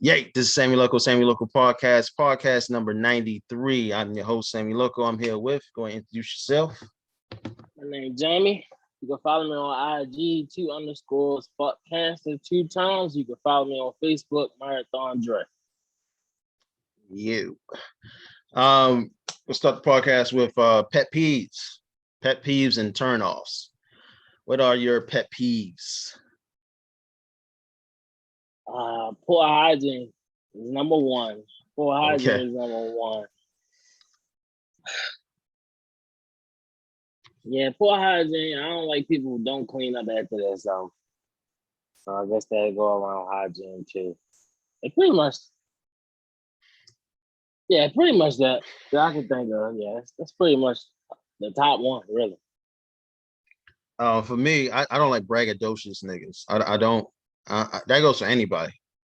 Yay, this is Sammy Loco podcast number 93. I'm your host, Sammy Loco. I'm here with, go and introduce yourself. My name Jamie. You can follow me on IG, 2_ fuck cancer 2 times. You can follow me on Facebook, Marathon Dre. You. We'll start the podcast with pet peeves and turnoffs. What are your pet peeves? Poor hygiene is number one. Poor hygiene is number one. Yeah, poor hygiene. I don't like people who don't clean up after themselves. So I guess that go around hygiene too. It pretty much that I can think of. Yeah, that's pretty much the top one, really. For me, I don't like braggadocious niggas. I don't. That goes for anybody.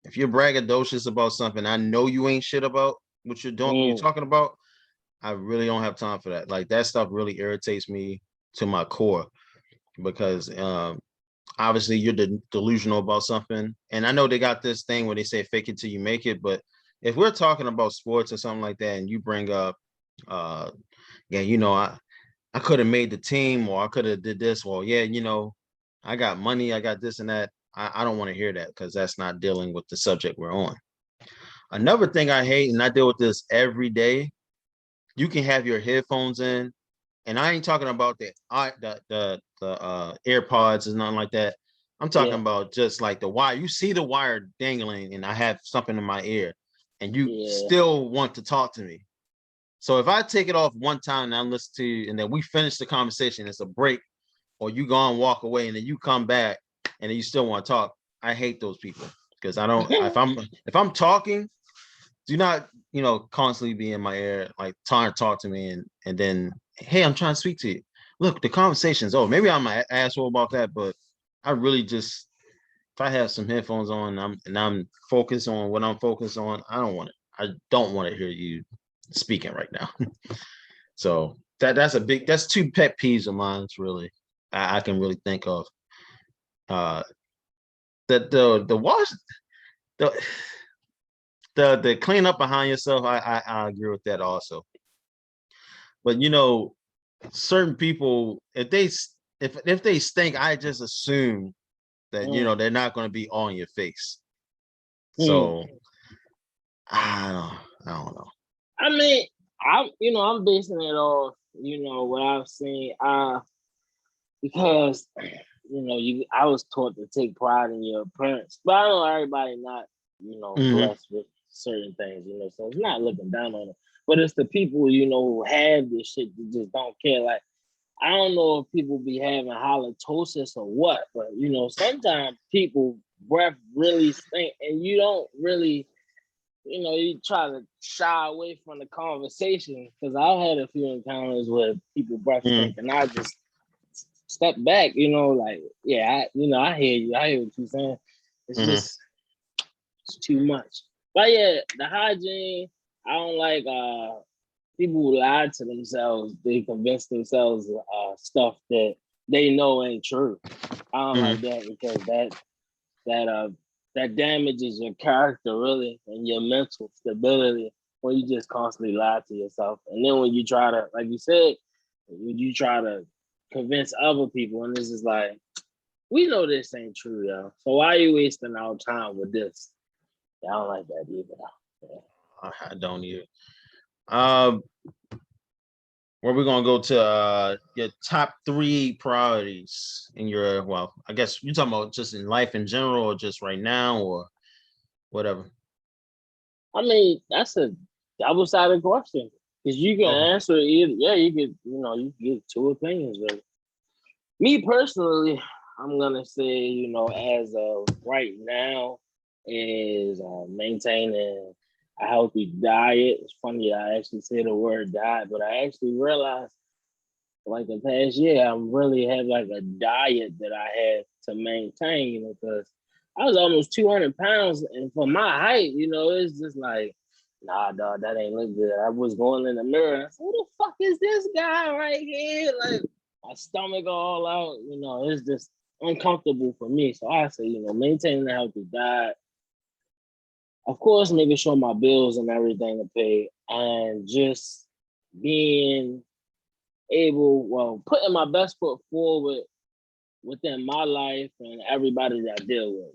If you're braggadocious about something, I know you ain't shit about what you're doing. You're talking about. I really don't have time for that. Like that stuff really irritates me to my core because obviously you're delusional about something. And I know they got this thing where they say fake it till you make it. But if we're talking about sports or something like that, and you bring up, I could have made the team or I could have did this. Well, yeah, I got money, I got this and that. I don't want to hear that because that's not dealing with the subject we're on. Another thing I hate, and I deal with this every day, you can have your headphones in, and I ain't talking about the AirPods and nothing like that. I'm talking about just like the wire. You see the wire dangling, and I have something in my ear, and you still want to talk to me. So if I take it off one time and I listen to you, and then we finish the conversation, it's a break, or you go and walk away, and then you come back, and then you still want to talk. I hate those people because I don't. if I'm talking, do not constantly be in my ear like trying to talk to me and then hey, I'm trying to speak to you. Look, the conversation's over. Maybe I'm an asshole about that, but I really just, if I have some headphones on and I'm focused on what I'm focused on, I don't want to hear you speaking right now. So that's two pet peeves of mine. It's really I can really think of. The wash the clean up behind yourself. I agree with that also. But certain people, if they stink, I just assume that they're not going to be on your face. So I don't know. I mean, I'm basing it off what I've seen. Because I was taught to take pride in your appearance, but I know everybody not blessed with certain things. So it's not looking down on them, but it's the people who have this shit that just don't care. Like, I don't know if people be having halitosis or what, but sometimes people breath really stink, and you don't really, you try to shy away from the conversation, because I've had a few encounters where people breath stink, and I just step back, I hear you. I hear what you're saying. It's just it's too much. But yeah, the hygiene, I don't like people who lie to themselves. They convince themselves stuff that they know ain't true. I don't like that, because that damages your character really and your mental stability when you just constantly lie to yourself. And then when you try to, like you said, when you try to convince other people, and this is like, we know this ain't true, yo. So why are you wasting our time with this? I don't like that either. Yeah. I don't either. Where we're gonna go to your top 3 priorities in your, well, I guess you're talking about just in life in general, or just right now, or whatever. I mean, that's a double-sided question, because you can answer either. Yeah, you can get 2 opinions, really. Me personally, I'm gonna say, as of right now, is maintaining a healthy diet. It's funny I actually say the word diet, but I actually realized, like, the past year, I really have like a diet that I had to maintain, because I was almost 200 pounds, and for my height, it's just like, nah, dog, that ain't look good. I was going in the mirror, and I said, who the fuck is this guy right here? Like, my stomach all out, it's just uncomfortable for me. So I say, maintaining a healthy diet. of course, making sure my bills and everything are paid, and just being putting my best foot forward within my life and everybody that I deal with,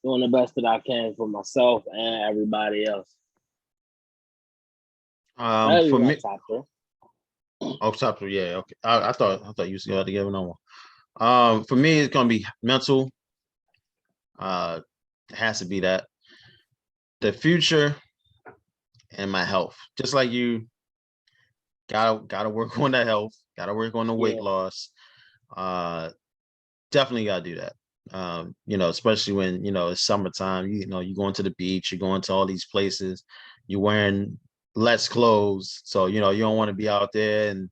doing the best that I can for myself and everybody else. For me, top three. Oh, top three, yeah, okay. I thought you had to give another one. For me, it's gonna be mental. It has to be that. The future and my health. Just like you, gotta work on that health. Gotta work on the weight loss. Definitely gotta do that. Especially when it's summertime. You're going to the beach. You're going to all these places. You're wearing less clothes, so you don't want to be out there and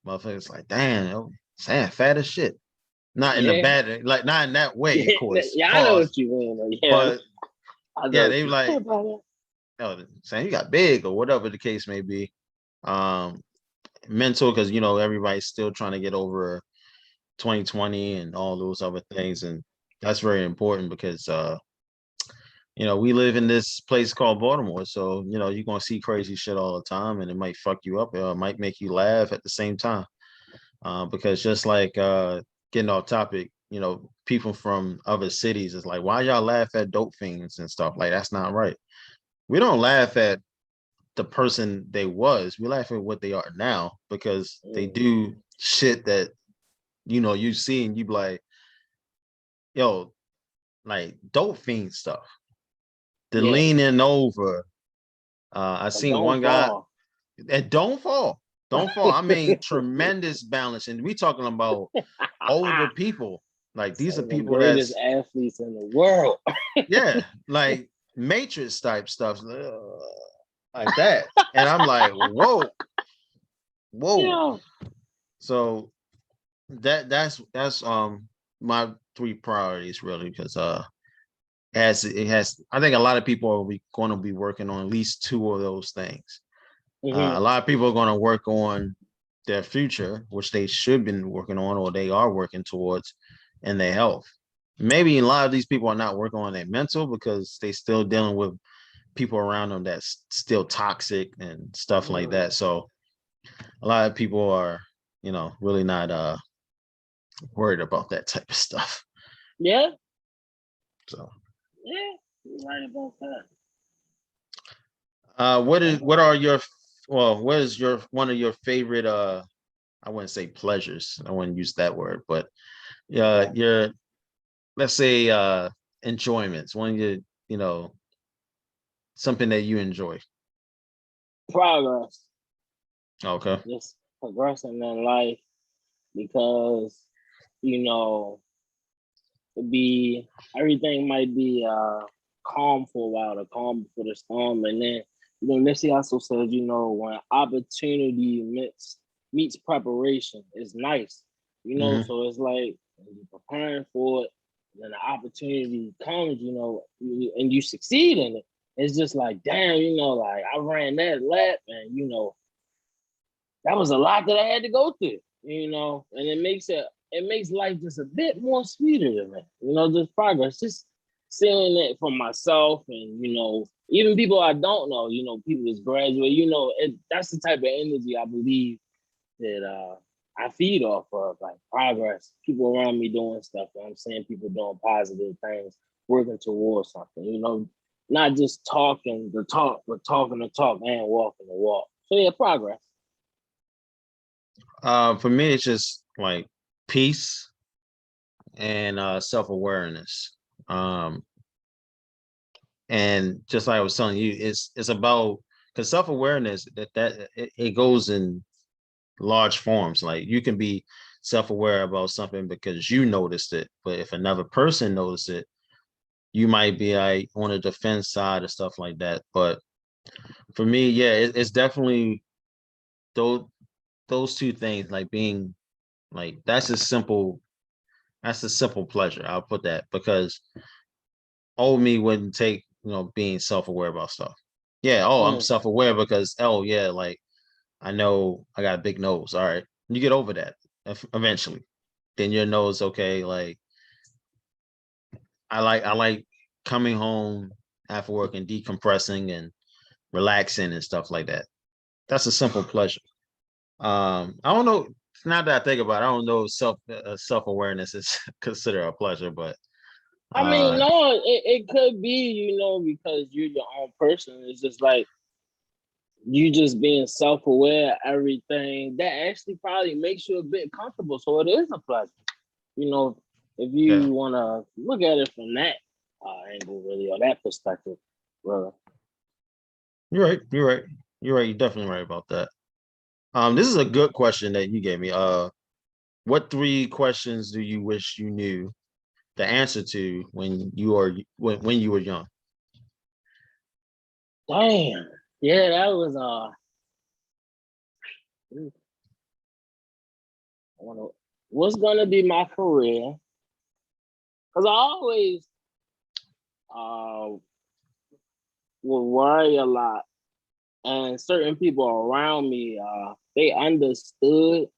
motherfuckers like, damn, Sam fat as shit. Not in the bad, like not in that way, of course. Yeah, I know what you mean. Yeah, but they like, saying you got big or whatever the case may be. Mental, because everybody's still trying to get over 2020 and all those other things, and that's very important because we live in this place called Baltimore, so you're gonna see crazy shit all the time, and it might fuck you up, or it might make you laugh at the same time. Because just like getting off topic, people from other cities is like, why y'all laugh at dope fiends and stuff? Like, that's not right. We don't laugh at the person they was. We laugh at what they are now, because they do shit that you see and you be like, yo, like dope fiend stuff. The leaning over. I seen one guy and don't fall. I mean, tremendous balance. And we talking about older people. Like, these are people the greatest athletes in the world. Yeah, like Matrix type stuff, like that. And I'm like, whoa. Yeah. So that's my three priorities, really, because I think a lot of people are going to be working on at least two of those things. A lot of people are going to work on their future, which they should be working on, or they are working towards, and their health. Maybe a lot of these people are not working on their mental because they still dealing with people around them that's still toxic and stuff like that. So a lot of people are, really not worried about that type of stuff. Yeah. So. Yeah, you're right about that. What is one of your favorite I wouldn't say pleasures, I wouldn't use that word, but your, let's say, enjoyments, one of your, something that you enjoy? Progress. Okay. Just progressing in life, because everything might be calm for a while, or calm before the storm, and then Nipsey also says, when opportunity meets preparation, it's nice, so it's like you're preparing for it, and then the opportunity comes, and you succeed in it. It's just like, damn, like I ran that lap, and that was a lot that I had to go through, and it makes life just a bit more sweeter than that, just progress, just seeing it for myself, and even people I don't know, people that's graduate, that's the type of energy I believe that I feed off of, like progress, people around me doing stuff. I'm seeing people doing positive things, working towards something, not just talking the talk, but talking the talk and walking the walk. So yeah, progress. For me, it's just like peace and self-awareness. And just like I was telling you, it's about, because self-awareness that it goes in large forms. Like, you can be self-aware about something because you noticed it, but if another person noticed it, you might be like on the defense side or stuff like that. But for me, yeah, it's definitely those two things, like being like, that's a simple pleasure. I'll put that, because old me wouldn't take being self-aware about stuff. Yeah, I'm self-aware because like I know I got a big nose. All right, you get over that eventually. Then your nose, okay, like I like coming home after work and decompressing and relaxing and stuff like that. That's a simple pleasure. I don't know. Now that I think about it, I don't know if self-awareness is considered a pleasure, but I mean, no, it could be, because you're your own person. It's just like you just being self-aware, everything that actually probably makes you a bit comfortable. So it is a pleasure. If you want to look at it from that angle, really, or that perspective, really. You're right. You're definitely right about that. This is a good question that you gave me. What 3 questions do you wish you knew the answer to when you were young? Damn. Yeah, that was what's gonna be my career? Because I always will worry a lot, and certain people around me they understood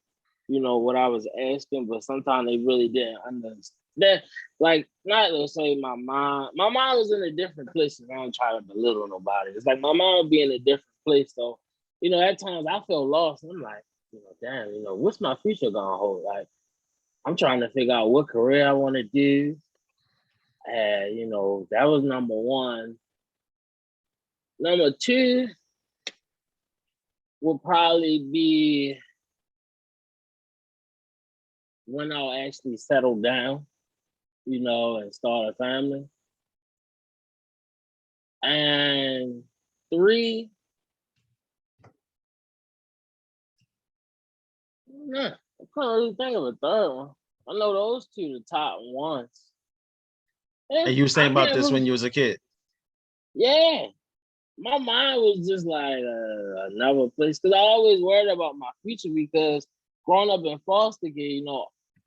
what I was asking, but sometimes they really didn't understand. Like, not to say my mom was in a different place. I don't try to belittle nobody. It's like my mom would be in a different place. So, at times I feel lost. I'm like, damn, what's my future gonna hold? Like, I'm trying to figure out what career I want to do. And, that was number 1. Number 2 will probably be when I'll actually settle down, and start a family. And 3, I can't really think of a third one. I know those 2 the top ones. And you were saying about this when you was a kid? Yeah. My mind was just like another place, because I always worried about my future, because growing up in foster care,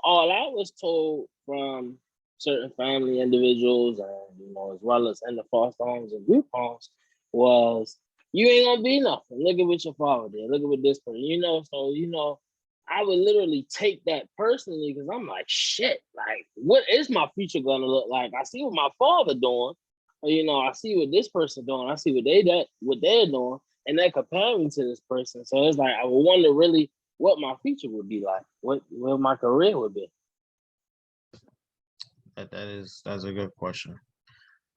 all I was told from certain family individuals and, as well as in the foster homes and group homes was, you ain't gonna be nothing. Look at what your father did. Look at what this person, so, I would literally take that personally, because I'm like, shit, like, what is my future gonna look like? I see what my father doing. I see what this person doing. I see what they're doing, and they compare me to this person. So it's like I would wonder really what my future would be like, what my career would be. That's a good question.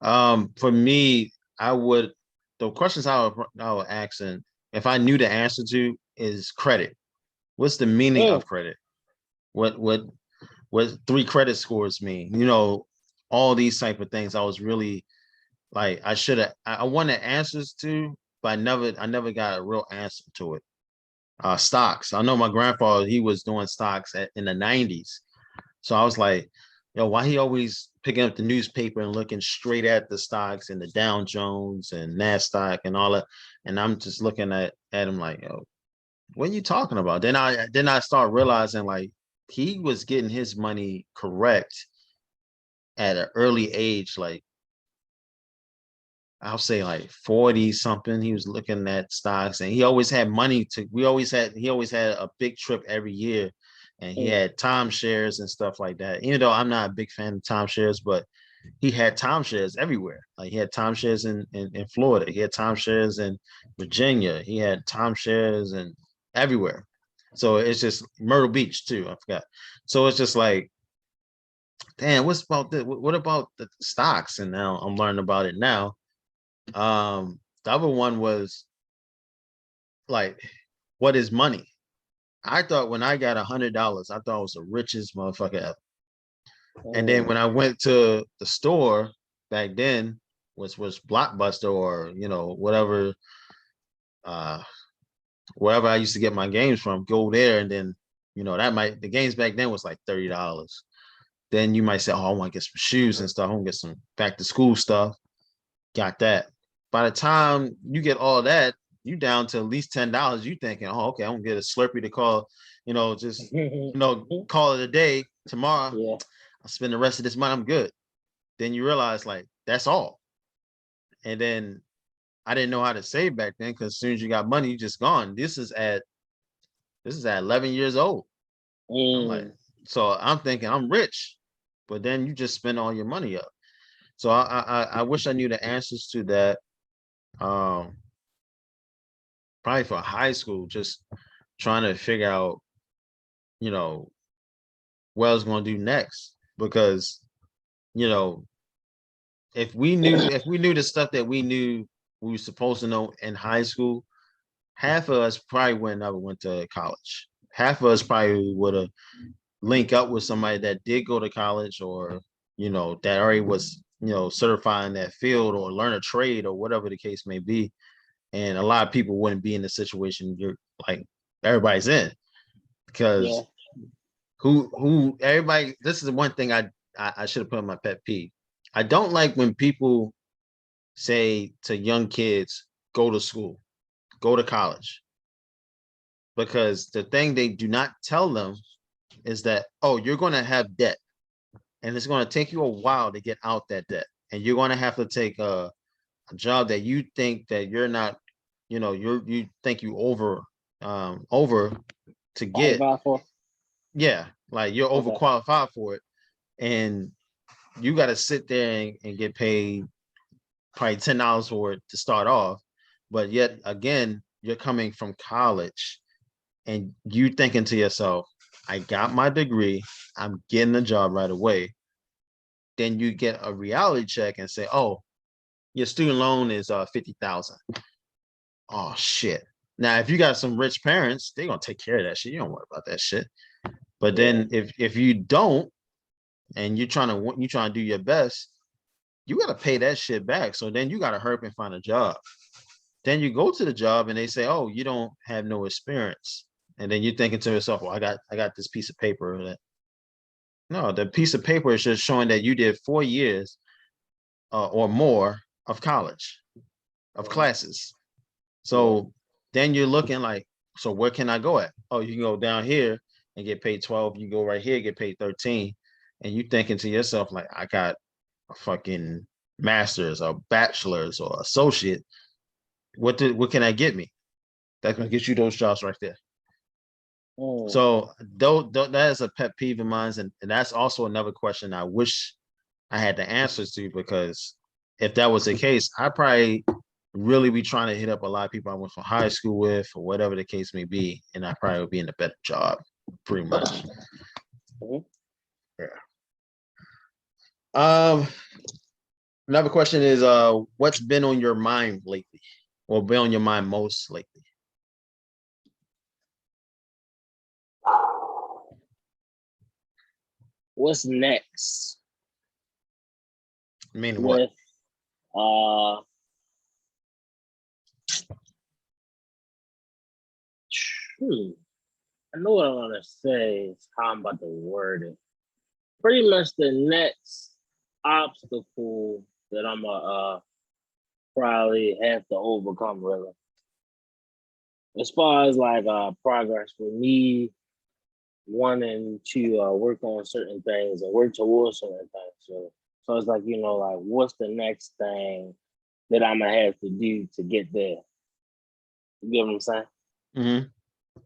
For me, the questions I would ask, and if I knew the answer to, is credit. What's the meaning of credit? What 3 credit scores mean? All these type of things. I was really like, I wanted answers to, but I never got a real answer to it. Stocks. I know my grandfather, he was doing stocks in the 90s. So I was like, why he always picking up the newspaper and looking straight at the stocks and the Dow Jones and NASDAQ and all that. And I'm just looking at him like, what are you talking about? Then I start realizing, like, he was getting his money correct at an early age, like I'll say like 40 something. He was looking at stocks, and he always had money he always had a big trip every year, and he had timeshares and stuff like that. Even though I'm not a big fan of timeshares, but he had timeshares everywhere. Like, he had timeshares in Florida, he had timeshares in Virginia, he had timeshares and everywhere. So it's just Myrtle Beach too. I forgot. So it's just like, damn, what about the stocks? And now I'm learning about it now. The other one was like, what is money? I thought when I got $100, I thought I was the richest motherfucker ever. And then when I went to the store back then, which was Blockbuster or whatever, wherever I used to get my games from, go there, and then the games back then was like $30. Then you might say, oh, I want to get some shoes and stuff. I want to get some back to school stuff. Got that. By the time you get all that, you down to at least $10. You thinking, oh, okay, I'm gonna get a Slurpee to call, just call it a day. Tomorrow, yeah. I'll spend the rest of this month, I'm good. Then you realize, like, that's all. And then I didn't know how to save back then, because as soon as you got money, you just gone. This is at 11 years old. I'm like, so I'm thinking I'm rich, but then you just spend all your money up. So I wish I knew the answers to that. Um, Probably for high school, just trying to figure out, you know, what I was going to do next. Because, you know, if we knew the stuff that we knew we were supposed to know in high school, half of us probably would never went to college. Half of us probably would have linked up with somebody that did go to college, or, you know, that already was, you know, certified in that field, or learn a trade, or whatever the case may be. And a lot of people wouldn't be in the situation you're like everybody's in, Yeah. because who everybody, this is the one thing I should have put in my pet peeve. I don't like when people say to young kids, go to school, go to college. Because the thing they do not tell them is that, oh, you're going to have debt, and it's going to take you a while to get out that debt. And you're going to have to take a job that you think that you're not, you know, you think you over to get. Qualified for. Yeah, like you're Okay. overqualified for it. And you got to sit there and get paid probably $10 for it to start off. But yet again, you're coming from college and you thinking to yourself, I got my degree, I'm getting a job right away. Then you get a reality check and say, oh, your student loan is 50,000. Oh shit. Now, if you got some rich parents, they're gonna take care of that shit. You don't worry about that shit. But Yeah. then if you don't, and you're trying to do your best, you gotta pay that shit back. So then you gotta hurry up and find a job. Then you go to the job and they say, oh, you don't have no experience. And then you're thinking to yourself, well, I got this piece of paper that, no, the piece of paper is just showing that you did 4 years or more of college, of classes. Yeah. So then you're looking like, so where can I go at? Oh, you can go down here and get paid 12. You go right here, get paid 13. And you thinking to yourself, like, I got a fucking master's or bachelor's or associate. What can I get me? That's gonna get you those jobs right there. Mm. So though that is a pet peeve of mine, and that's also another question I wish I had the answers to, because if that was the case, I probably really be trying to hit up a lot of people I went from high school with, or whatever the case may be, and I probably would be in a better job, pretty much. Mm-hmm. Yeah. Another question is, what's been on your mind lately, or been on your mind most lately? What's next I mean, what? with uh I know what I want to say. Is how I'm about to word it. Pretty much the next obstacle that I'm gonna probably have to overcome, really. As far as like progress for me, wanting to work on certain things and work towards certain things. So it's like, like what's the next thing that I'm gonna have to do to get there? You get what I'm saying? Mm-hmm.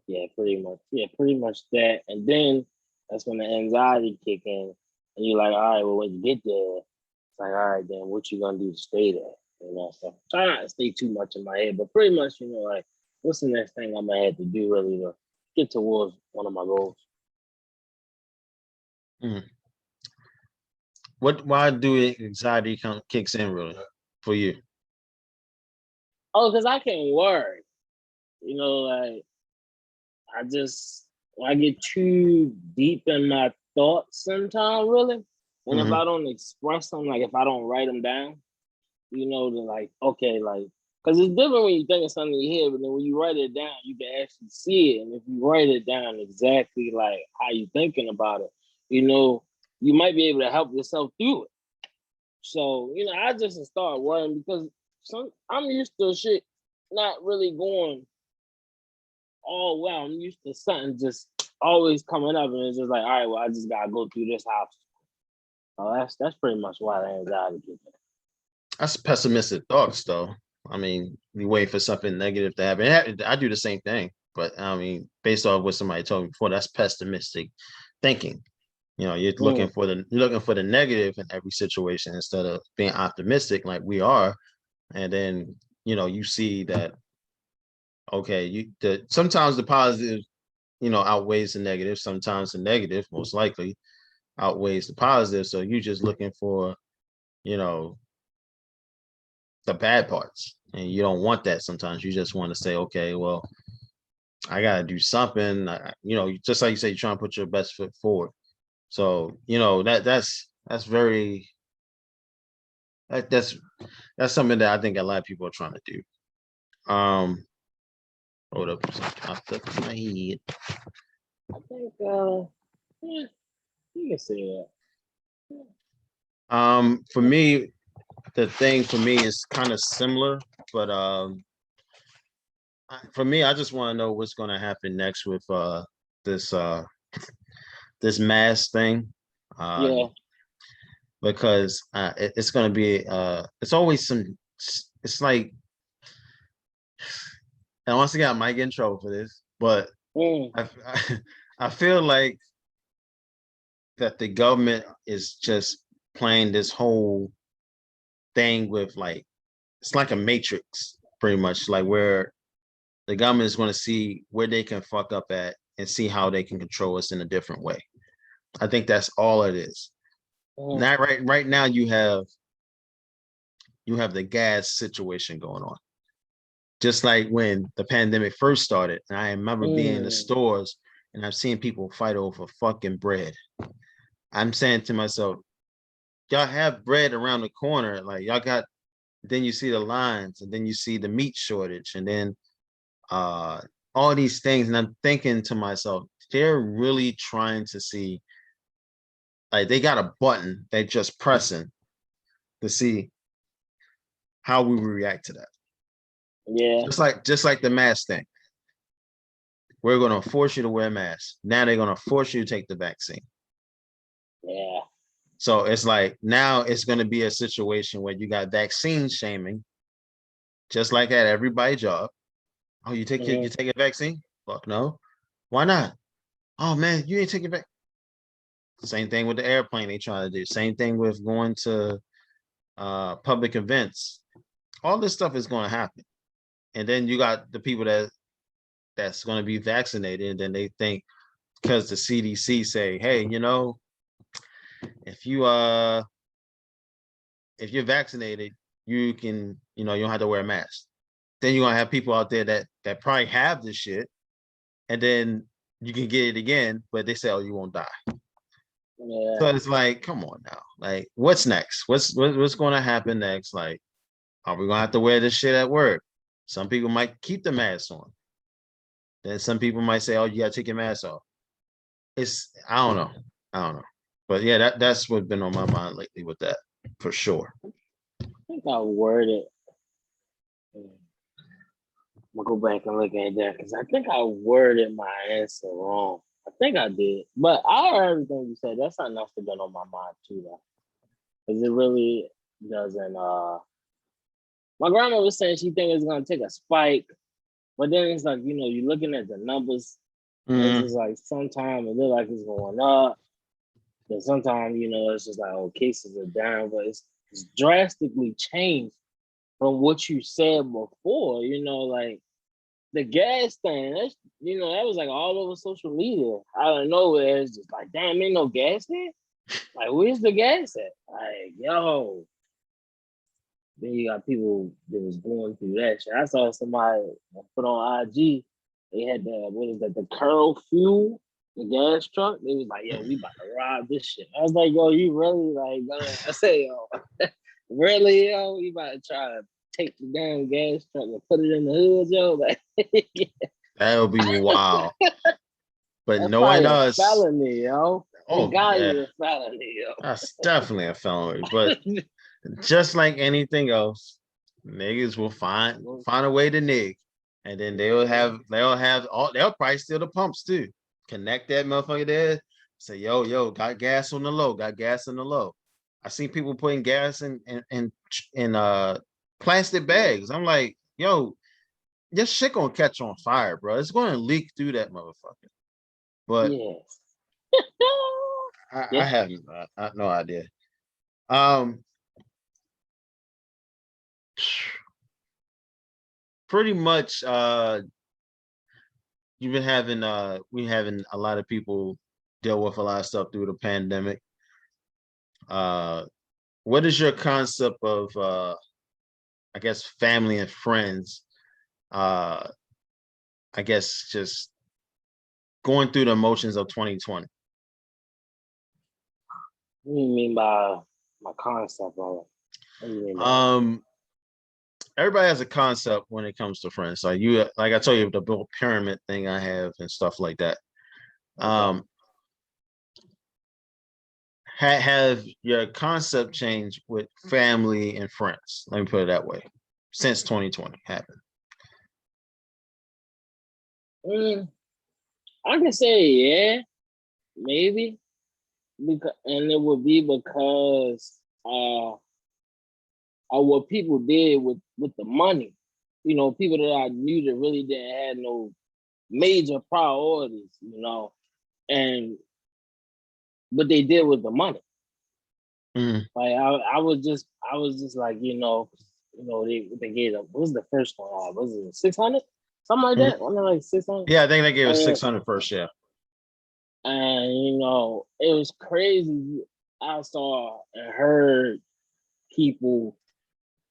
Yeah, pretty much. Yeah, pretty much that. And then that's when the anxiety kick in, and you're like, all right, well, when you get there, it's like, all right, then what you gonna do to stay there? So try not to stay too much in my head, but pretty much, like, what's the next thing I'm gonna have to do really to get towards one of my goals? Mm-hmm. Why do anxiety kicks in really for you? Oh, because I can worry. Like I just when I get too deep in my thoughts sometimes, really. And if Mm-hmm. I don't express them, like if I don't write them down, to like, okay, like, because it's different when you think of something in your head, but then when you write it down, you can actually see it. And if you write it down exactly like how you thinking about it, you might be able to help yourself through it. So, I just start worrying because I'm used to shit not really going all well. I'm used to something just always coming up, and it's just like, all right, well, I just gotta go through this house. Oh, that's pretty much why the anxiety kicks in. That's pessimistic thoughts, though. I mean, you wait for something negative to happen. I do the same thing, but I mean, based off what somebody told me before, that's pessimistic thinking. You're looking for the negative in every situation instead of being optimistic like we are. And then, you see that, okay, sometimes the positive, outweighs the negative. Sometimes the negative, most likely, outweighs the positive. So you're just looking for, you know, the bad parts. And you don't want that sometimes. You just want to say, okay, well, I gotta do something. Just like you say, you're trying to put your best foot forward. So, that's very that's something that I think a lot of people are trying to do. Hold up, popped up in my head. I think yeah, you can say that. For me, the thing for me is kind of similar, but for me, I just want to know what's going to happen next with this this mask thing. Yeah. Because it's going to be it's always it's like, and once again I might get in trouble for this, but I feel like that the government is just playing this whole thing with, like, it's like a matrix, pretty much, like where the government is going to see where they can fuck up at and see how they can control us in a different way. I think that's all it is. Now, right now you have the gas situation going on. Just like when the pandemic first started, and I remember being in the stores and I've seen people fight over fucking bread. I'm saying to myself, y'all have bread around the corner, like y'all got. Then you see the lines, and then you see the meat shortage, and then all these things, and I'm thinking to myself, they're really trying to see, like, they got a button they just pressing to see how we react to that. Yeah. Just like the mask thing. We're gonna force you to wear a mask. Now they're gonna force you to take the vaccine. Yeah. So it's like now it's gonna be a situation where you got vaccine shaming, just like at everybody's job. Oh, you take a vaccine? Fuck no. Why not? Oh man, you ain't taking back. Same thing with the airplane they trying to do. Same thing with going to public events. All this stuff is going to happen. And then you got the people that's going to be vaccinated, and then they think because the CDC say, hey, if you're vaccinated, you can, you don't have to wear a mask. Then you're gonna have people out there that probably have this shit, and then you can get it again, but they say, oh, you won't die. Yeah. So it's like, come on now. Like, what's next? What's going to happen next? Like, are we going to have to wear this shit at work? Some people might keep the mask on. Then some people might say, oh, you got to take your mask off. I don't know. But yeah, that's what's been on my mind lately with that, for sure. I think I worded. I'm gonna go back and look at that because I think I worded my answer wrong. I think I did, but I heard everything you said. That's not enough to get on my mind too, though, because it really doesn't. My grandma was saying she thinks it's gonna take a spike, but then it's like you're looking at the numbers. It's just like sometimes it looks like it's going up, then sometimes it's just like, oh, cases are down, but it's drastically changed from what you said before. Like the gas thing, that's that was like all over social media. Out of nowhere, it's just like, damn, ain't no gas there. Like, where's the gas at? Like, yo. Then you got people that was going through that shit. I saw somebody put on IG. They had the Curl Fuel, the gas truck. They was like, yo, we about to rob this shit. I was like, yo, you really like? I say, yo, really, yo, we about to try to take the damn gas truck and put it in the hood, yo. Like, that would be wild. But that's knowing us, felony, yo. Oh, God, yeah. A felony, yo. That's definitely a felony. But just like anything else, niggas will find a way to nig, and then they'll probably steal the pumps too. Connect that motherfucker there. Say, yo, got gas on the low. Got gas on the low. I seen people putting gas in plastic bags. I'm like, yo, your shit gonna catch on fire, bro. It's gonna leak through that motherfucker. But yes. I have no idea. Um, pretty much. You've been having we having a lot of people deal with a lot of stuff through the pandemic. Uh, what is your concept of I guess family and friends? Uh, I guess just going through the emotions of 2020. What do you mean by my concept of it? What do you mean by that? Everybody has a concept when it comes to friends. Like you, like I told you, the little pyramid thing I have and stuff like that. Okay. Have your concept changed with family and friends? Let me put it that way. Since 2020 happened. Mm, I can say yeah, maybe because, and it would be because of what people did with the money. You know, people that I knew that really didn't have no major priorities. You know, and what they did with the money. Mm. Like I was just like, they gave up. What was the first one? Was it 600? Something like that. Mm. Wasn't it like 600? Yeah, I think they gave us And 600 first. Yeah. it was crazy. I saw and heard people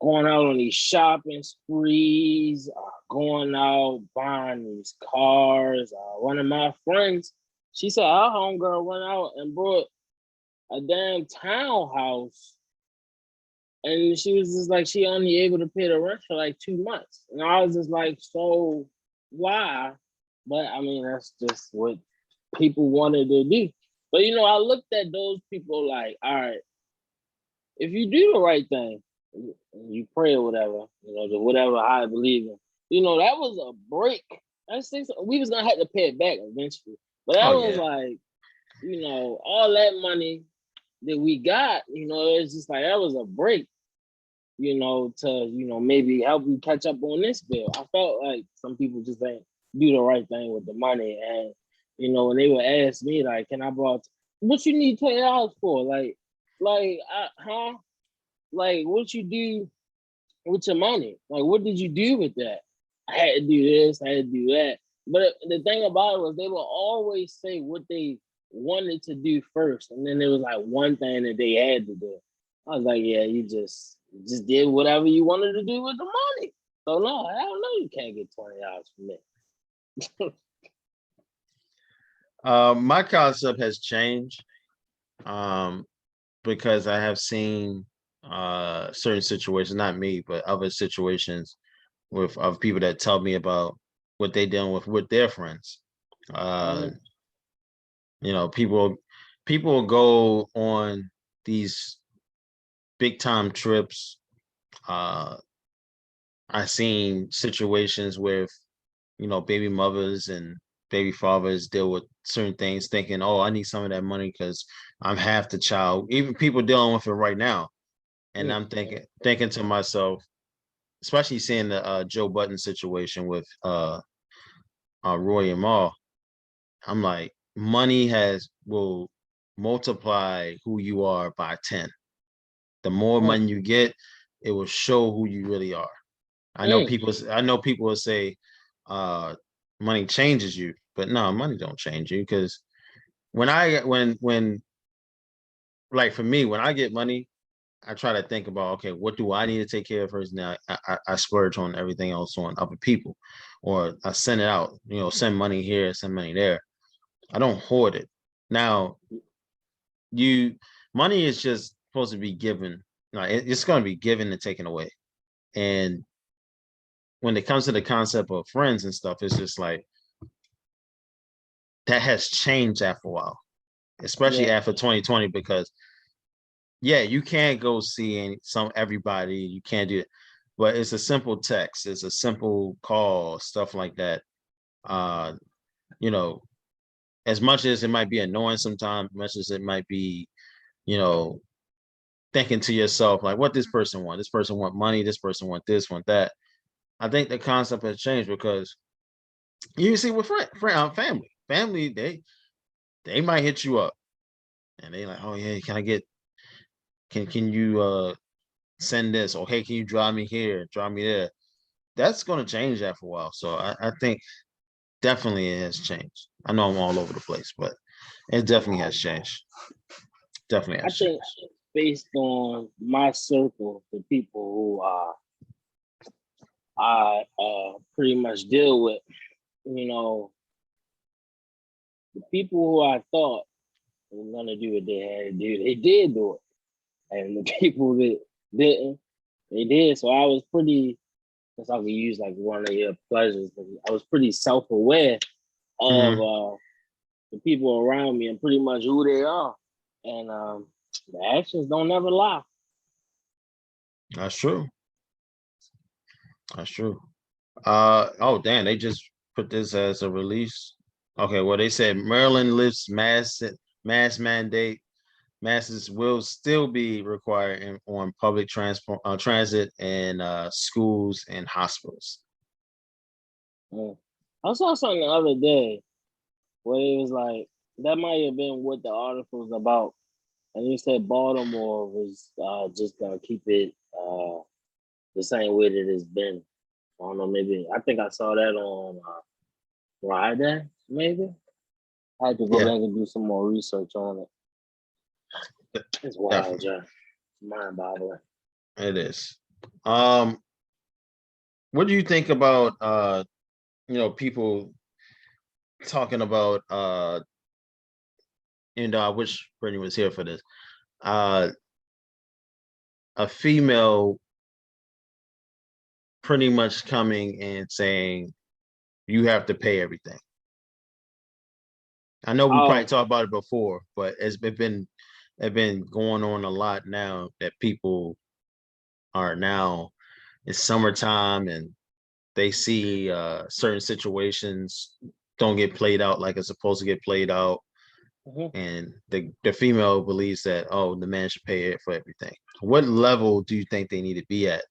going out on these shopping sprees, going out buying these cars. One of my friends, she said our homegirl went out and brought a damn townhouse, and she was just like she only able to pay the rent for like 2 months, and I was just like, so why? But I mean, that's just what people wanted to do. But I looked at those people like, all right, if you do the right thing, you pray or whatever, whatever I believe in, that was a break. I think we was gonna have to pay it back eventually, but that Oh was yeah. like, all that money that we got, it's just like that was a break, to maybe help you catch up on this bill. I felt like some people just ain't do the right thing with the money, and when they would ask me like, "Can I borrow? What you need $20 for?" Huh? Like, what you do with your money? Like, what did you do with that? I had to do this. I had to do that. But the thing about it was they would always say what they wanted to do first, and then there was like one thing that they had to do. I was like, yeah, you just did whatever you wanted to do with the money. So no, I don't know. You can't get $20 from me. My concept has changed because I have seen certain situations, not me, but other situations with of people that tell me about what they dealing with their friends. Uh, Mm, people go on these big time trips. Uh, I seen situations with baby mothers and baby fathers deal with certain things, thinking, "Oh, I need some of that money because I'm half the child." Even people dealing with it right now, and mm, I'm thinking to myself, especially seeing the Joe Button situation with Roy and Mal. I'm like, money will multiply who you are by 10. The more mm, money you get, it will show who you really are. mm. I know people will say uh money changes you, but no, money don't change you because when like for me, when I get money, I try to think about, okay, what do I need to take care of first? Now I splurge on everything else on other people, or I send it out, send money here, send money there. I don't hoard it. Now, you money is just supposed to be given. Like it's going to be given and taken away. And when it comes to the concept of friends and stuff, it's just like that has changed after a while, especially Yeah, after 2020, because yeah, you can't go see everybody, you can't do it, but it's a simple text, it's a simple call, stuff like that. Uh, you know, as much as it might be annoying sometimes, much as it might be, you know, thinking to yourself like, what this person want? This person want money. This person want this, want that. I think the concept has changed because you see with family, they might hit you up. and they like, oh yeah, can you send this, or hey, can you drive me here, drive me there? That's going to change after a while. So I think definitely it has changed. I know I'm all over the place, but it definitely has changed. Definitely I has think changed. based on my circle, the people who I pretty much deal with, you know, the people who I thought were gonna do what they had to do, they did do it, and the people that didn't, they did. So I was pretty. If I could use like one of your pleasures, I was pretty self-aware of Mhm. the people around me and pretty much who they are, and the actions don't never lie. That's true. That's true. Oh damn, they just put this as a release. Okay, well they said Maryland lifts mass mandate. Masses will still be required on public transit and schools and hospitals. Mm. I saw something the other day where it was like that might have been what the article was about, and he said Baltimore was just gonna keep it the same way that it's been. I don't know, maybe I think I saw that on Friday, maybe. I had to go Yeah, back and do some more research on it. It's wild, definitely. John. Mind boggling. It is. Um, what do you think about people talking about I wish Brittany was here for this. Uh a female pretty much coming and saying you have to pay everything. I know we probably Oh, talked about it before, but it's been going on a lot now that people are now it's summertime and they see certain situations don't get played out like it's supposed to get played out. mhm. And the female believes that, oh, the man should pay it for everything. What level do you think they need to be at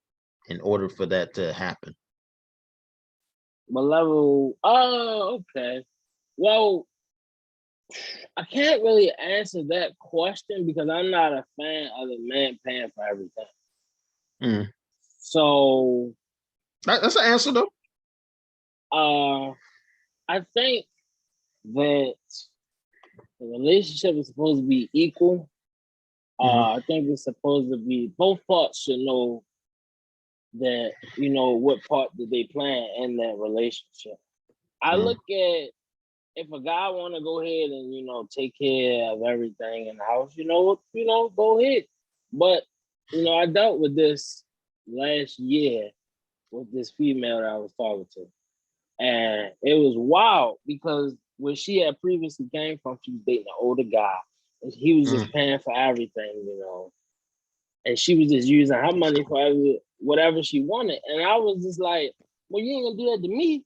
in order for that to happen? But level. Oh, okay. Well, I can't really answer that question because I'm not a fan of the man paying for everything. Mm. So, That's an answer though. uh, I think that the relationship is supposed to be equal. Mm-hmm. I think it's supposed to be both parts should know that what part did they play in that relationship. I Mm-hmm. look at if a guy want to go ahead and take care of everything in the house, go ahead. But I dealt with this last year with this female that I was talking to, and it was wild because where she had previously came from, she was dating an older guy, and he was just paying for everything, and she was just using her money for whatever she wanted, and I was just like, well, you ain't gonna do that to me.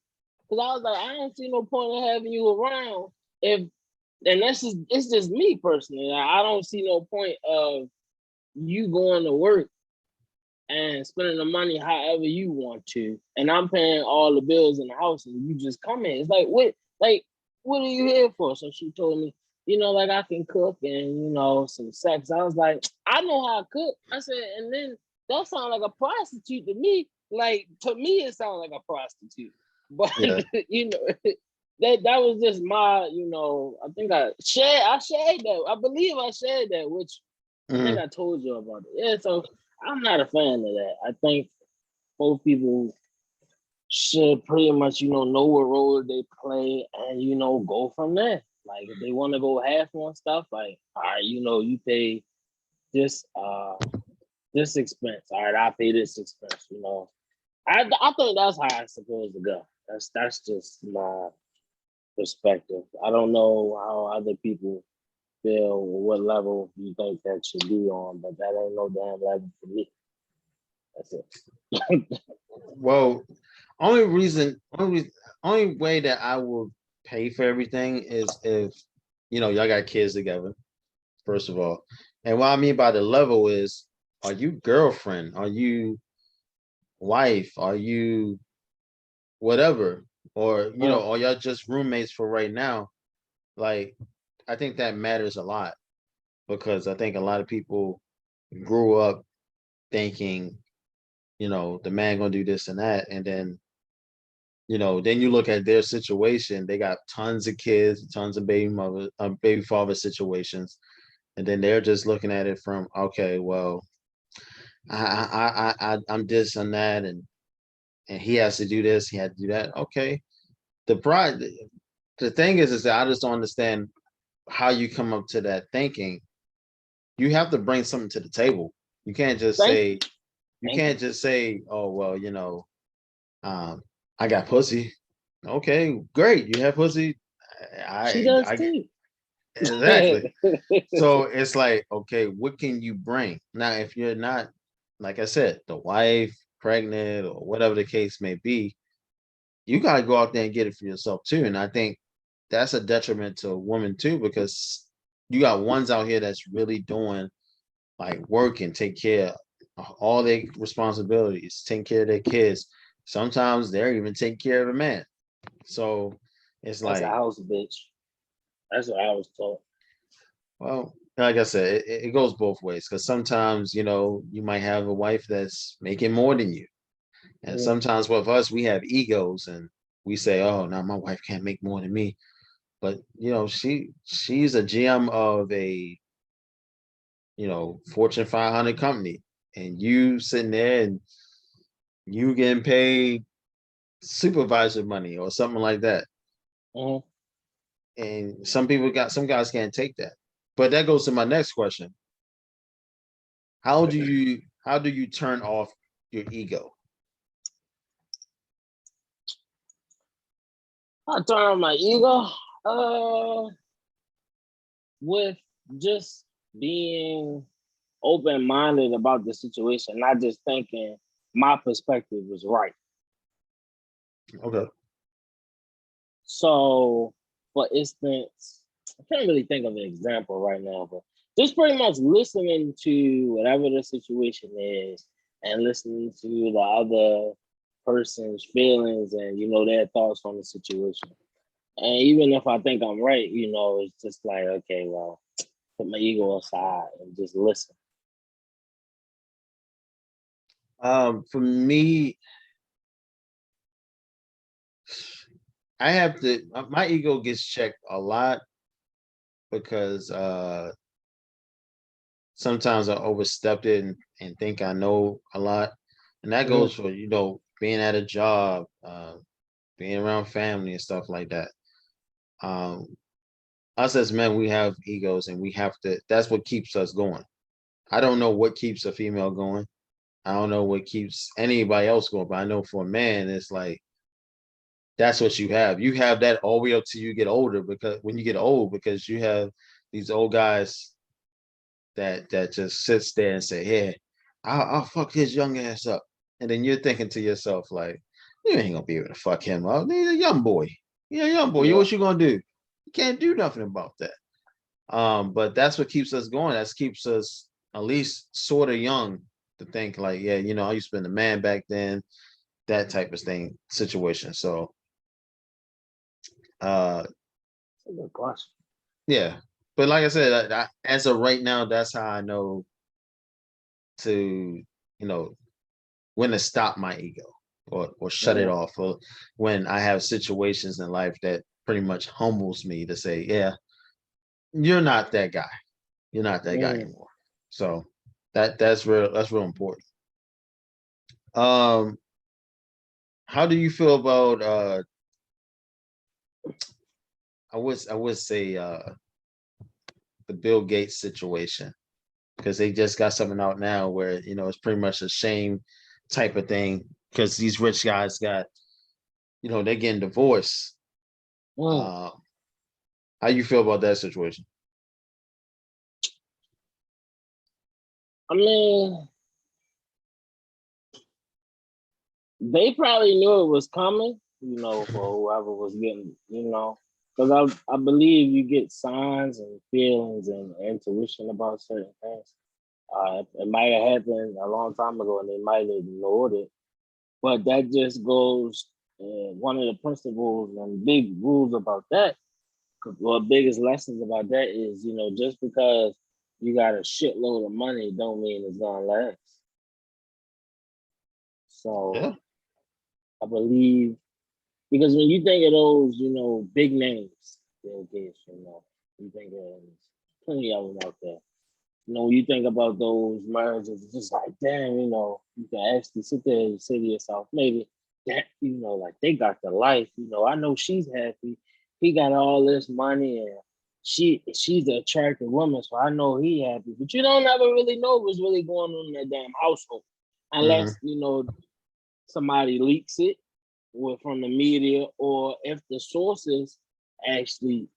Because I was like, I don't see no point in having you around if, and it's just me personally. I don't see no point of you going to work and spending the money however you want to, and I'm paying all the bills in the house, and you just come in. It's what are you here for? So she told me, like I can cook and some sex. I was like, I know how to cook. I said, and then that sounds like a prostitute to me. Like to me, it sounds like a prostitute. But Yeah. that was just my, I think I shared that. I believe I shared that, which I think Mm-hmm. I told you about it. Yeah, so I'm not a fan of that. I think both people should pretty much, know what role they play and, go from there. Like if they want to go half on stuff, like, all right, you pay this this expense. All right, I pay this expense. I think that's how it's supposed to go. That's just my perspective. I don't know how other people feel, what level you think that should be on, but that ain't no damn level for me. That's it. Well, only way that I will pay for everything is if y'all got kids together, first of all. And what I mean by the level is, are you girlfriend? Are you wife? Are you whatever? Or are y'all just roommates for right now? Like, I think that matters a lot. because I think a lot of people grew up thinking, the man gonna do this and that, and then then you look at their situation. They got tons of kids, tons of baby father situations, and then they're just looking at it from, okay, well, I'm this and that, and he has to do this, he had to do that. Okay, the pride. The thing is that I just don't understand how you come up to that thinking. You have to bring something to the table. You can't just Thank say, Thank you. oh well, I got pussy. Okay, great. You have pussy. She I does I too. exactly. So it's like, okay, what can you bring? Now, if you're not, like I said, the wife, pregnant, or whatever the case may be, you gotta go out there and get it for yourself too. And I think that's a detriment to a woman too, because you got ones out here that's really doing like work and take care of all their responsibilities, taking care of their kids. Sometimes they're even taking care of a man. So it's That's a like, house bitch. That's what I was taught. well, like I said, it goes both ways, because sometimes, you might have a wife that's making more than you. And Mm-hmm. sometimes with us, we have egos and we say, oh, now my wife can't make more than me. But she's a GM of a Fortune 500 company, and you sitting there and you getting paid supervisor money or something like that. Mm-hmm. And some guys can't take that. But that goes to my next question. How do you turn off your ego? I turn on my ego. With just being open-minded about the situation, not just thinking my perspective is right. Okay. So, for instance, I can't really think of an example right now, but just pretty much listening to whatever the situation is and listening to the other person's feelings and their thoughts on the situation. And even if I think I'm right, it's just like, okay, well, put my ego aside and just listen. For me, I have to. My ego gets checked a lot because sometimes I overstepped it and think I know a lot, and that Mm-hmm. goes for being at a job, being around family and stuff like that. Um, us as men, we have egos, and we have to. That's what keeps us going. I don't know what keeps a female going. I don't know what keeps anybody else going, but I know for a man, it's like that's what you have. You have that all the way up till you get older, because when you get old, because you have these old guys that just sits there and say, "Yeah, I'll fuck his young ass up," and then you're thinking to yourself like, "You ain't gonna be able to fuck him up. He's a young boy. Yeah, young boy. Yeah. What you gonna do? You can't do nothing about that." But that's what keeps us going. That keeps us at least sort of young to think like, yeah, I used to be the man back then, that type of thing situation. So, uh, That's a good question. yeah. But like I said, as of right now, that's how I know to, you know, when to stop my ego or shut it Mm-hmm. off, or when I have situations in life that pretty much humbles me to say, yeah, you're not that guy. You're not that guy Mm-hmm. anymore. So that's real important. Um, how do you feel about I would say the Bill Gates situation, because they just got something out now where it's pretty much a shame type of thing, because these rich guys got they're getting divorced. Mm. Uh, how you feel about that situation? I mean, they probably knew it was coming, for whoever was getting, because I believe you get signs and feelings and intuition about certain things. It might have happened a long time ago and they might have ignored it, but that just goes, one of the principles and big rules about that, or biggest lessons about that is, just because you got a shitload of money, don't mean it's gonna last. So Yeah. I believe because when you think of those, big names, Bill Gates, you think of plenty of them out there. You think about those mergers, it's just like, damn, you can actually sit there and say to yourself, maybe that, like they got the life, I know she's happy. He got all this money and she's the attractive woman, so I know he happy. But you don't ever really know what's really going on in that damn household. Unless, somebody leaks it from the media or if the sources actually,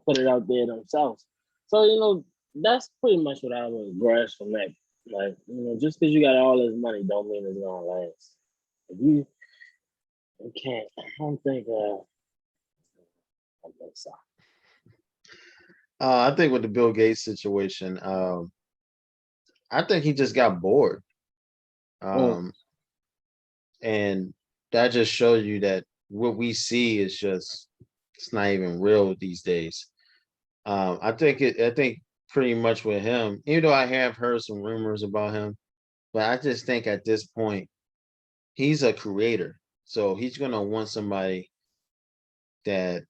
put it out there themselves. So, that's pretty much what I would grasp from that. Like, just because you got all this money don't mean it's gonna last. If you can't, I don't think so. I think with the Bill Gates situation, I think he just got bored. And that just shows you that what we see is just, it's not even real these days. I think pretty much with him, even though I have heard some rumors about him, but I just think at this point, he's a creator. So he's gonna want somebody that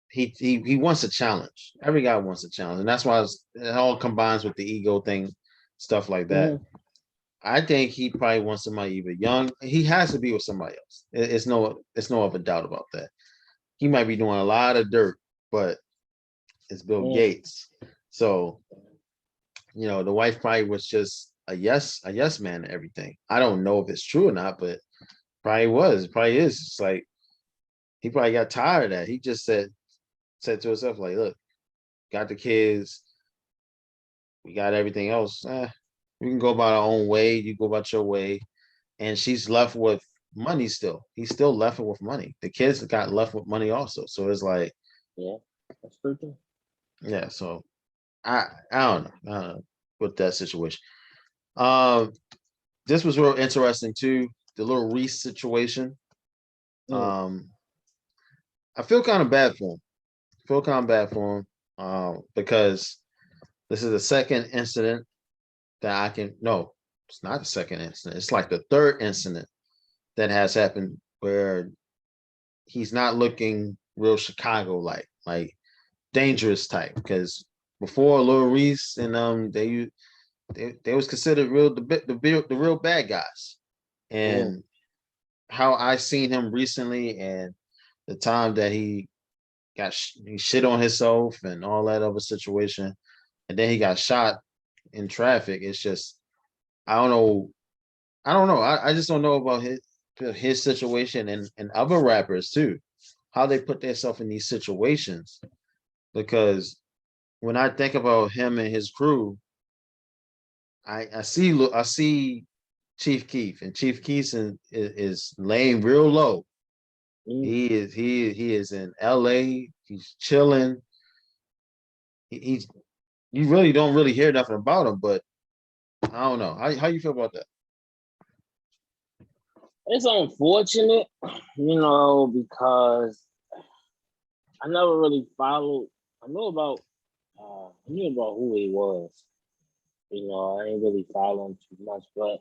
he wants a challenge. Every guy wants a challenge, and that's why it all combines with the ego thing, stuff like that. I think he probably wants somebody either young. He has to be with somebody else. It's no other doubt about that. He might be doing a lot of dirt, but it's Bill Gates. So, the wife probably was just a yes man to everything. I don't know if it's true or not, but probably is. It's like he probably got tired of that. He just said to himself, like, look, got the kids, we got everything else. We can go about our own way. You go about your way. And she's left with money still. He's still left with money. The kids got left with money also. So it's like, yeah, that's true. Yeah, so I don't know with that situation. This was real interesting too. The little Reese situation. I feel kind of bad for him. Because this is the second incident that it's not the second incident. It's like the third incident that has happened where he's not looking real Chicago like dangerous type. Because before Lil Reese and they was considered the real bad guys. And how I seen him recently and the time that he shit on himself and all that other situation, and then he got shot in traffic. It's just I don't know. I just don't know about his situation and other rappers too, how they put themselves in these situations. Because when I think about him and his crew, I see Chief Keef, and Chief Keef is laying real low. He is in LA. He's chilling. He's you really don't really hear nothing about him, but I don't know. How you feel about that? It's unfortunate, because I never really followed. I knew about who he was. I ain't really following too much, but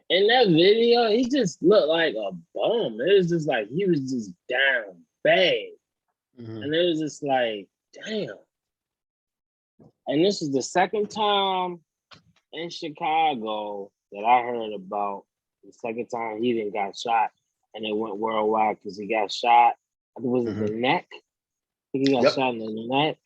in that video, he just looked like a bum. It was just like he was just down bad. And it was just like, damn. And this is the second time in Chicago that I heard about the second time he didn't got shot and it went worldwide because he got shot. I think it was the neck. I think he got shot in the neck.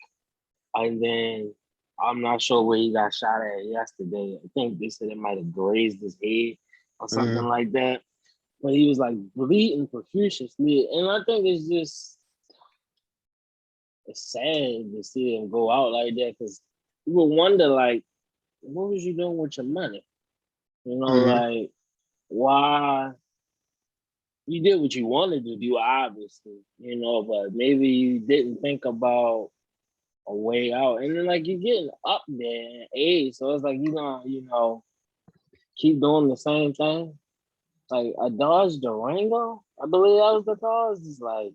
And then I'm not sure where he got shot at yesterday. I think they said it might have grazed his head or something like that. But he was like bleeding profusely. And I think it's sad to see him go out like that because you would wonder, like, what was you doing with your money? Like, why? You did what you wanted to do, obviously, but maybe you didn't think about a way out. And then, like, you're getting up there in age, so it's like you're gonna, keep doing the same thing. Like a Dodge Durango, I believe that was the cause. It's like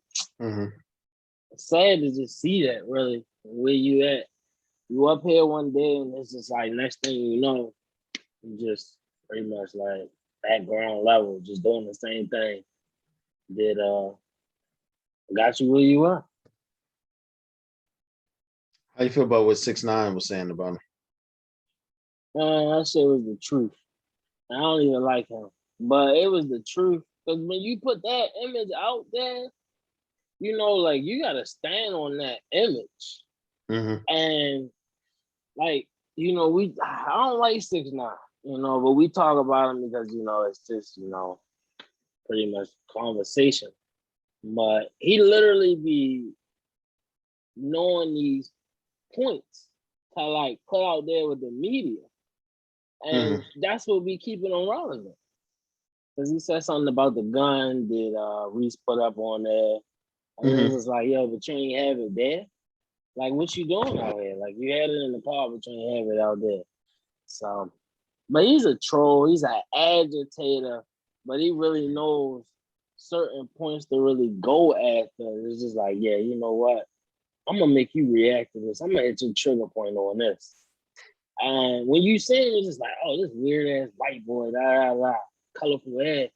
it's sad to just see that, really. where you at? You up here one day and it's just like next thing you know, you just pretty much like background level, just doing the same thing that got you where you are. How you feel about what 6ix9ine was saying about him? That shit was the truth. I don't even like him, but it was the truth. Because when you put that image out there, you know, like you gotta stand on that image. Mm-hmm. And like, you know, I don't like 6ix9ine, you know, but we talk about him because, you know, it's just, you know, pretty much conversation. But he literally be knowing these points to like put out there with the media. And Mm-hmm. that's what we keeping on relevant. Because he said something about the gun that Reese put up on there. And it Mm-hmm. was just like, yo, but you ain't have it there. Like, what you doing out here? Like, you had it in the car, but you ain't have it out there. So, but he's a troll. He's an agitator, but he really knows certain points to really go after. It's just like, yeah, you know what? I'm gonna make you react to this. I'm gonna hit your trigger point on this. And when you say it, it's just like, oh, this weird ass white boy, colorful hair.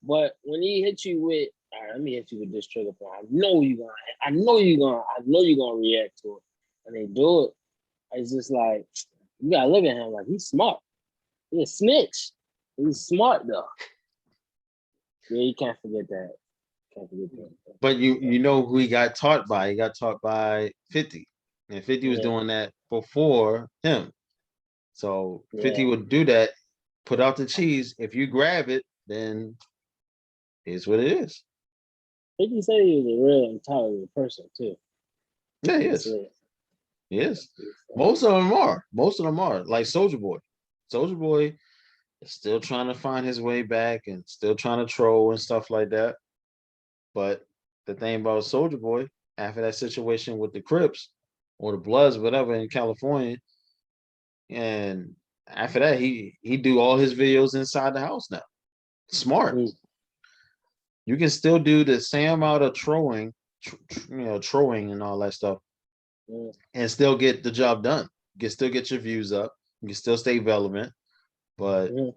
But when he hits you with, all right, let me hit you with this trigger point. I know you're gonna react to it. And they do it. It's just like, you gotta look at him like he's smart. He's a snitch. He's smart though. Yeah, you can't forget that. Can't forget that. But you know who he got taught by? He got taught by 50. And 50 was Yeah, doing that before him. So 50 yeah. would do that, put out the cheese. If you grab it, then it's what it is. 50 said he was a real intelligent person too. Yeah, he He is. said, He is. Most of them are. Most of them are. Like Soldier Boy. Soldier Boy is still trying to find his way back and still trying to troll and stuff like that. But the thing about Soldier Boy, after that situation with the Crips or the Bloods, whatever in California, and after that, he do all his videos inside the house now. Smart. mm, You can still do the same amount of trolling and all that stuff, mm, and still get the job done. You can still get your views up. You can still stay relevant. But mm.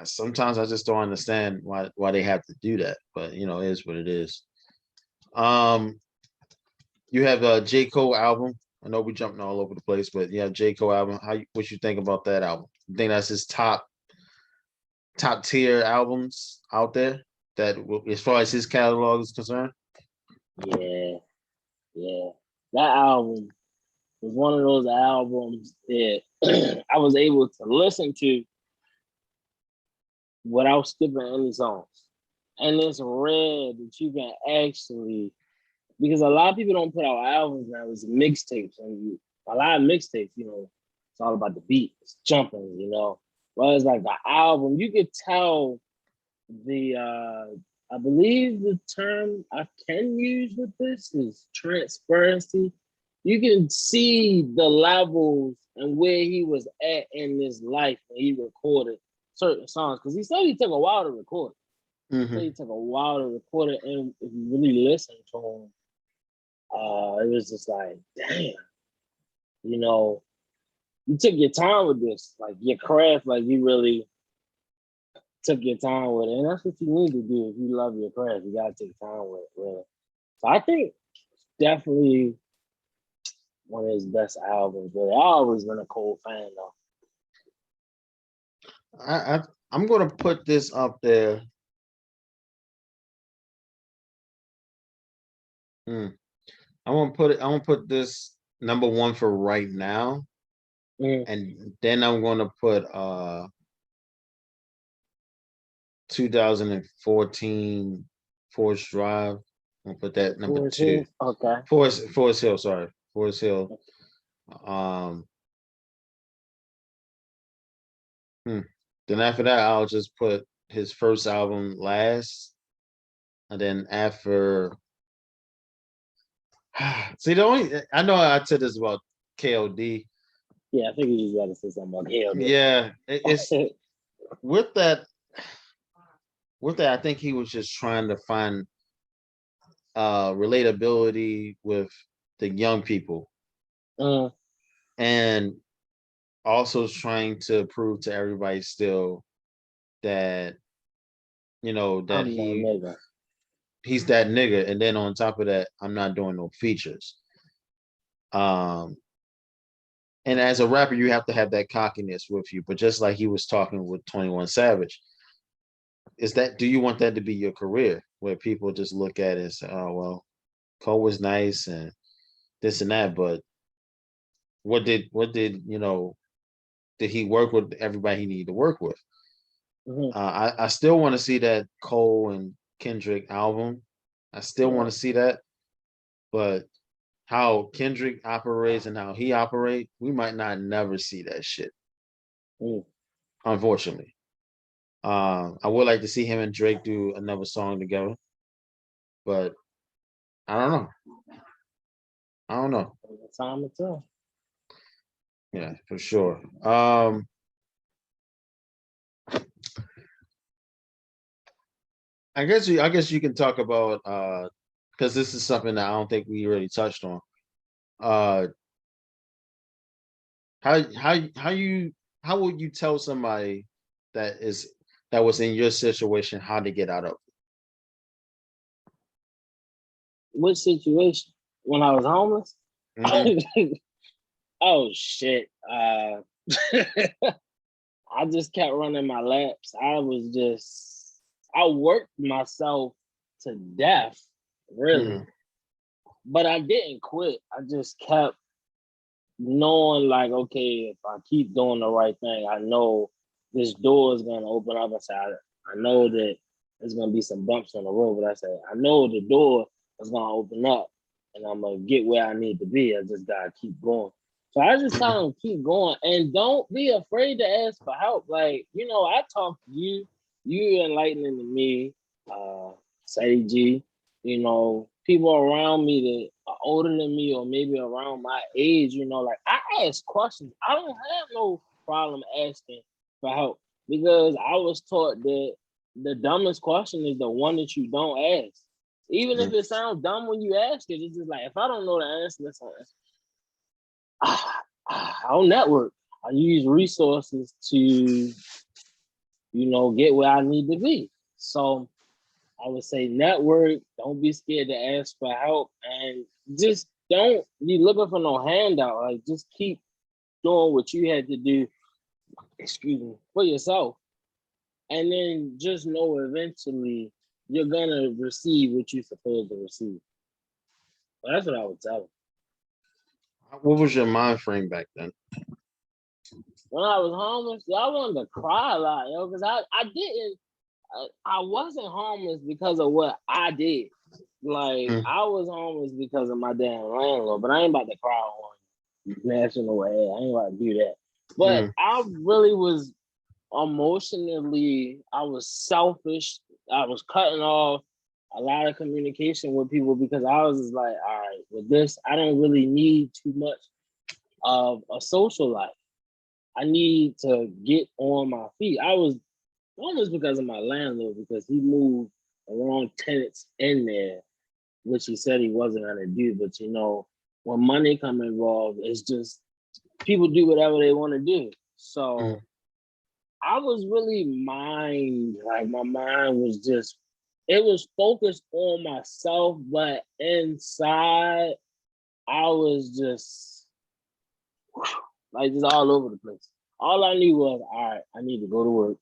sometimes I just don't understand why they have to do that. But it is what it is. Um, you have a J. Cole album. I know we're jumping all over the place, but yeah, J. Cole album. What you think about that album? You think that's his top tier albums out there? That as far as his catalog is concerned. Yeah, yeah. That album was one of those albums that I was able to listen to without skipping any songs. And it's rare that you can actually, because a lot of people don't put out albums now, it's mixtapes. And a lot of mixtapes, you know, it's all about the beat, it's jumping, you know. Whereas like the album, you could tell I believe the term I can use with this is transparency. You can see the levels and where he was at in his life when he recorded certain songs. Because he said he took a while to record. He said he took a while to record it, and if you really listen to him, it was just like, damn, you know, you took your time with this, like your craft, like you really took your time with it. And that's what you need to do if you love your craft. You gotta take time with it, really. So I think definitely one of his best albums, really. I always been a Cole fan though. I'm gonna put this up there. I want to put it. I want to put this number one for right now, and then I'm going to put 2014 Forest Drive. I'm gonna put that number Forest two. Hills? Okay. Forest Hill. Sorry, Forest Hill. Um. Then after that, I'll just put his first album last, and then after. See, the only I know I said this about KOD. Yeah, I think you just got to say something about KLD. Yeah, it's with that. With that, I think he was just trying to find relatability with the young people, and also trying to prove to everybody still that that he's that nigga, and then on top of that, I'm not doing no features. And as a rapper, you have to have that cockiness with you. But just like he was talking with 21 Savage, do you want that to be your career, where people just look at it and say, oh, well, Cole was nice and this and that, but did he work with everybody he needed to work with? I still want to see that Cole and Kendrick album. I still want to see that, but how Kendrick operates and how he operates, we might not never see that shit. Unfortunately. I would like to see him and Drake do another song together, but I don't know. Time to tell. Yeah, for sure. I guess you can talk about because this is something that I don't think we really touched on. How would you tell somebody that was in your situation how to get out of it? What situation? When I was homeless? Mm-hmm. Oh shit. I just kept running my laps. I worked myself to death, really. But I didn't quit. I just kept knowing, like, okay, if I keep doing the right thing, I know this door is gonna open up. I know that there's gonna be some bumps on the road, but I said, I know the door is gonna open up and I'm gonna get where I need to be. I just gotta keep going. So I just tell them keep going and don't be afraid to ask for help. Like, I talk to you, you enlightening to me, Sadie G, people around me that are older than me or maybe around my age, like I ask questions. I don't have no problem asking for help because I was taught that the dumbest question is the one that you don't ask. Even if it sounds dumb when you ask it, it's just like, if I don't know the answer, I'll network. I use resources to, get where I need to be. So I would say network, don't be scared to ask for help, and just don't be looking for no handout. Like, just keep doing what you had to do, for yourself. And then just know eventually you're gonna receive what you're supposed to receive. Well, that's what I would tell them. What was your mind frame back then? When I was homeless, I wanted to cry a lot, because I wasn't homeless because of what I did. Like, I was homeless because of my damn landlord, but I ain't about to cry on national air. I ain't about to do that. But I really was emotionally, I was selfish. I was cutting off a lot of communication with people because I was just like, all right, with this, I don't really need too much of a social life. I need to get on my feet. I was almost because of my landlord, because he moved the wrong tenants in there, which he said he wasn't gonna do. But when money come involved, it's just people do whatever they want to do. So I was really my mind was just, it was focused on myself, but inside I was just like just all over the place. All I knew was, all right, I need to go to work.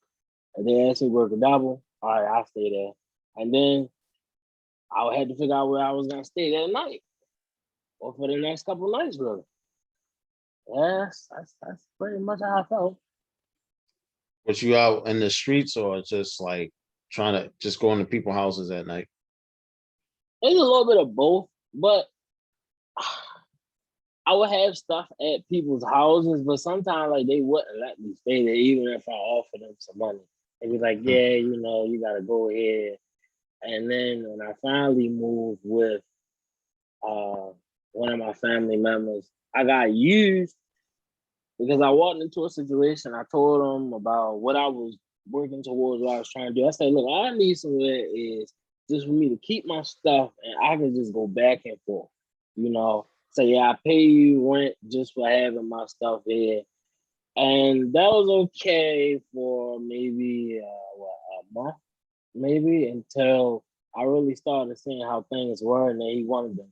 And they asked me to work a double. All right, I'll stay there. And then I had to figure out where I was gonna stay that night, or for the next couple of nights, really. Yes, that's pretty much how I felt. Was you out in the streets or just like trying to just go into people's houses at night? It's a little bit of both, but I would have stuff at people's houses, but sometimes like they wouldn't let me stay there, even if I offered them some money. They'd be like, yeah, you gotta go here. And then when I finally moved with one of my family members, I got used because I walked into a situation. I told them about what I was working towards, what I was trying to do. I said, look, all I need somewhere is just for me to keep my stuff and I can just go back and forth, So yeah, I pay you rent just for having my stuff here. And that was okay for maybe a month, maybe until I really started seeing how things were, and then he wanted to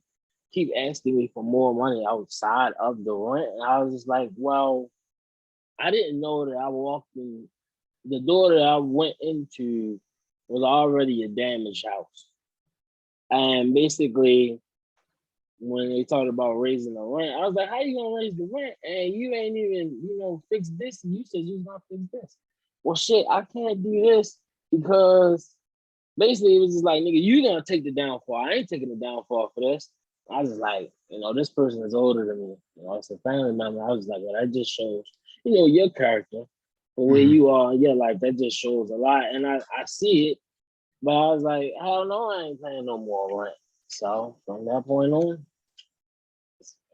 keep asking me for more money outside of the rent. And I was just like, well, I didn't know that I walked in the door that I went into was already a damaged house. And basically, when they talked about raising the rent, I was like, how you gonna raise the rent? And you ain't even, fix this. And you said you was gonna fix this. Well, shit, I can't do this because basically it was just like, nigga, you gonna take the downfall. I ain't taking the downfall for this. I was like, this person is older than me. It's a family member. I was like, well, that just shows, your character, the way you are in your life. That just shows a lot. And I see it, but I was like, hell no, I ain't paying no more rent. So from that point on,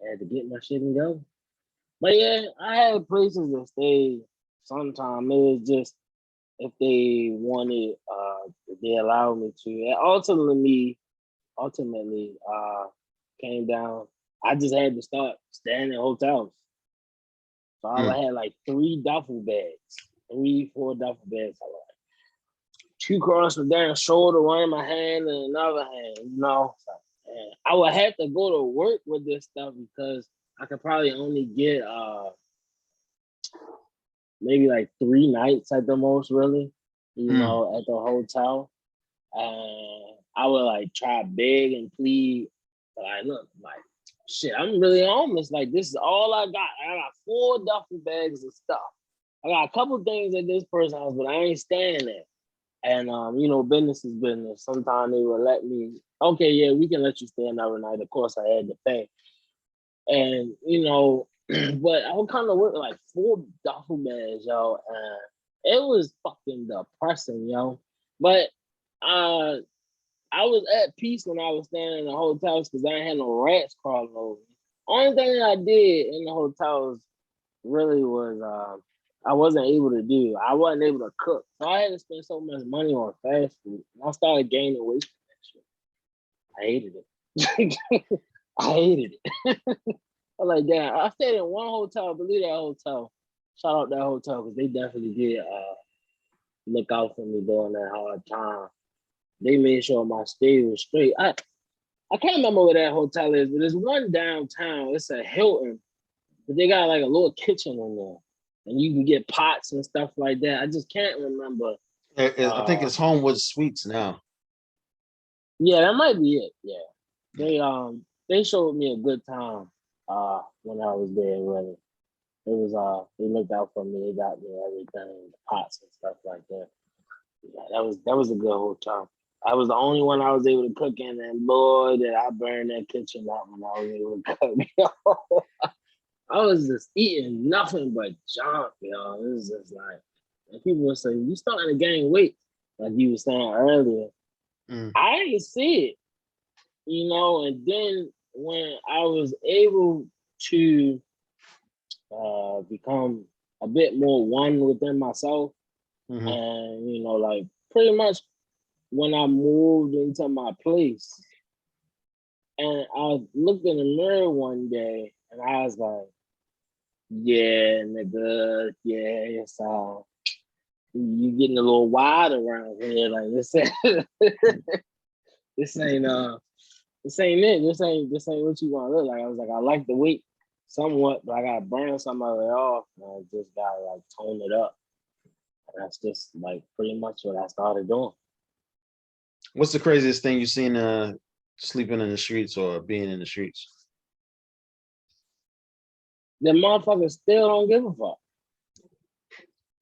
I had to get my shit and go. But yeah, I had places to stay sometime. It was just if they wanted, if they allowed me to. And ultimately, came down. I just had to start staying in hotels. So I had like 3 duffel bags, 3-4 duffel bags. I like 2 across the damn shoulder, one in my hand and another hand. And I would have to go to work with this stuff because I could probably only get maybe like 3 nights at the most, really, at the hotel. And I would like try beg and plead. But look, shit, I'm really homeless. Like, this is all I got. I got 4 duffel bags of stuff. I got a couple things at this person's house, but I ain't staying there. And business is business. Sometimes they will let me, okay, yeah, we can let you stay another night. Of course, I had to pay. And but I would kind of work like 4 duffel bags, yo, and it was fucking depressing, yo. But I was at peace when I was staying in the hotels because I ain't had no rats crawling over me. Only thing I did in the hotels really was I wasn't able to do. I wasn't able to cook. So I had to spend so much money on fast food. And I started gaining weight from that shit. I hated it. I hated it. I was like, damn, I stayed in one hotel, believe that hotel. Shout out that hotel because they definitely did look out for me during that hard time. They made sure my stay was straight. I can't remember where that hotel is, but there's one downtown. It's a Hilton, but they got like a little kitchen in there, and you can get pots and stuff like that. I just can't remember. I think it's Homewood Suites now. Yeah, that might be it. Yeah, they showed me a good time when I was there. Really, it was they looked out for me. They got me everything, the pots and stuff like that. Yeah, that was a good hotel. I was the only one I was able to cook in, and boy, did I burn that kitchen out when I was able to cook. I was just eating nothing but junk, yo. It was just like, and people were saying, you starting to gain weight, like you were saying earlier. I didn't see it, and then when I was able to become a bit more one within myself, and, like pretty much when I moved into my place, and I looked in the mirror one day, and I was like, yeah, nigga, yeah, it's you getting a little wild around here. Like this ain't this ain't it. This ain't what you want to look like. I was like, I like the weight somewhat, but I gotta burn some of it off. And I just gotta like tone it up. And that's just like pretty much what I started doing. What's the craziest thing you've seen sleeping in the streets or being in the streets? The motherfuckers still don't give a fuck.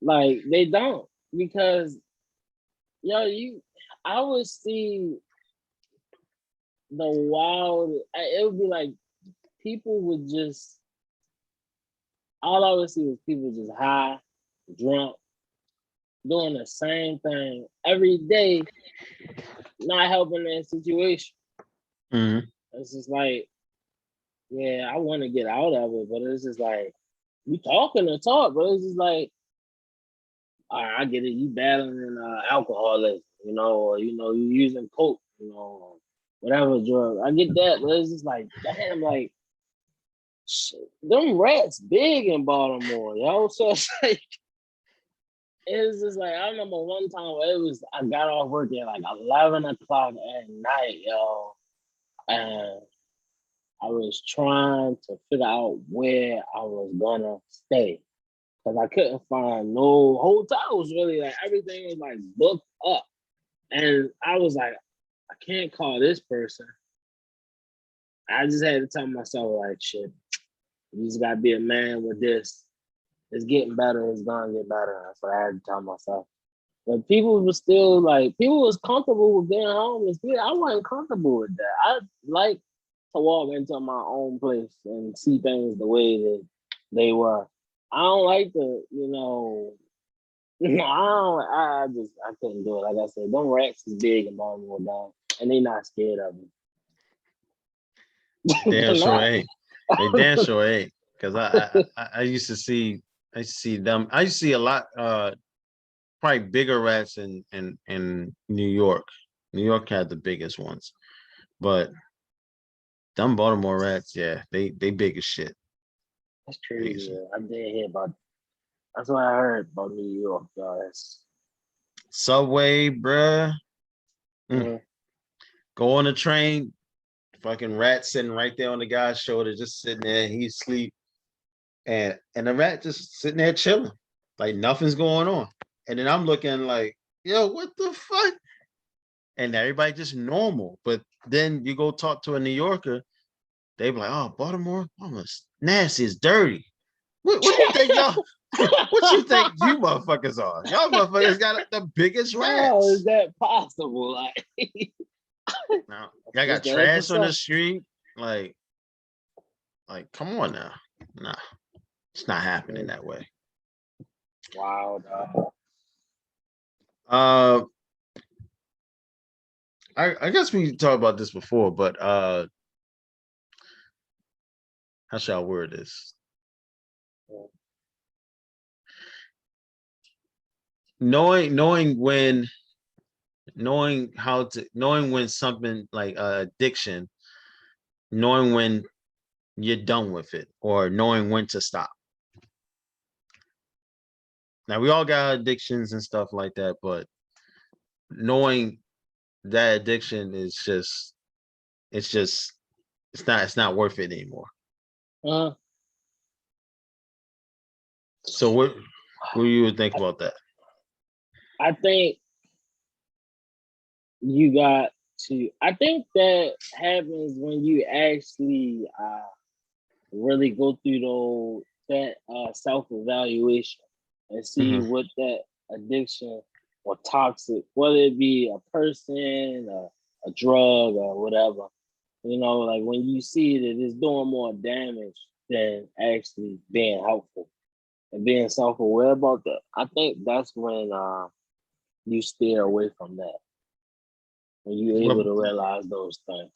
Like they don't, because I would see the wild. It would be like people would just. All I would see was people just high, drunk, doing the same thing every day, not helping their situation. It's just like, yeah, I want to get out of it, but it's just like you talking the talk, but it's just like, all right, I get it. You battling alcoholism, or you using coke, whatever drug. I get that, but it's just like, damn, like them rats big in Baltimore, yo. So it's just like I remember one time where I got off work at like 11 o'clock at night, yo, and I was trying to figure out where I was gonna stay because I couldn't find no hotel. Was really like everything was like booked up, and I was like, I can't call this person. I just had to tell myself like, shit, you just gotta be a man with this. It's getting better. It's gonna get better. That's what I had to tell myself. But people were still like, people was comfortable with being homeless. Yeah, I wasn't comfortable with that. I like to walk into my own place and see things the way that they were. I don't like to, I couldn't do it. Like I said, them rats is big and Baltimore down, and they not scared of me. Damn sure ain't. They damn sure ain't. Cause I used to see them. I used to see a lot probably bigger rats in New York. New York had the biggest ones. But them Baltimore rats, yeah, they big as shit. That's crazy. Yeah. I did hear about. That's what I heard about New York, guys. Subway, bruh. Go on the train. Fucking rat sitting right there on the guy's shoulder, just sitting there. He's asleep, and the rat just sitting there chilling, like nothing's going on. And then I'm looking like, yo, what the fuck? And everybody just normal. But then you go talk to a New Yorker, they be like, oh, Baltimore, almost nasty, it's dirty. What do you think y'all? What you think you motherfuckers are? Y'all motherfuckers got the biggest rats. How is that possible? Like, now, y'all got trash on the street. Like, come on now. Nah, it's not happening that way. Wow. I guess we talked about this before, but how shall I word this? Knowing when something like addiction, knowing when you're done with it, or knowing when to stop. Now we all got addictions and stuff like that, but knowing that addiction is just it's not worth it anymore. So what do you think about that? I think I think that happens when you actually really go through that self-evaluation and see what that addiction or toxic, whether it be a person, a drug, or whatever, like when you see that it's doing more damage than actually being helpful and being self-aware about that. I think that's when you steer away from that. When you're able to realize those things.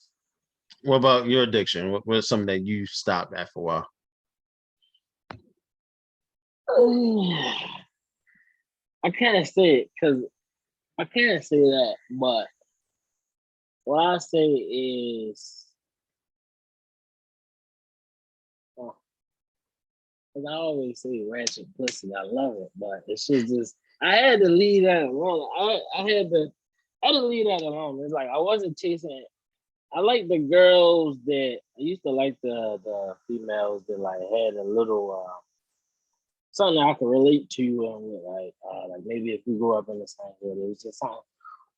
What about your addiction? What was something that you stopped after a while? I can't say it because I can't say that, but what I say is, because I always say ratchet pussy, I love it, but it's just I had to leave that alone. I had to leave that alone. It's like I wasn't chasing. I like the girls that I used to like the females that like had a little something I could relate to, like maybe if we grew up in the same hood, it was just something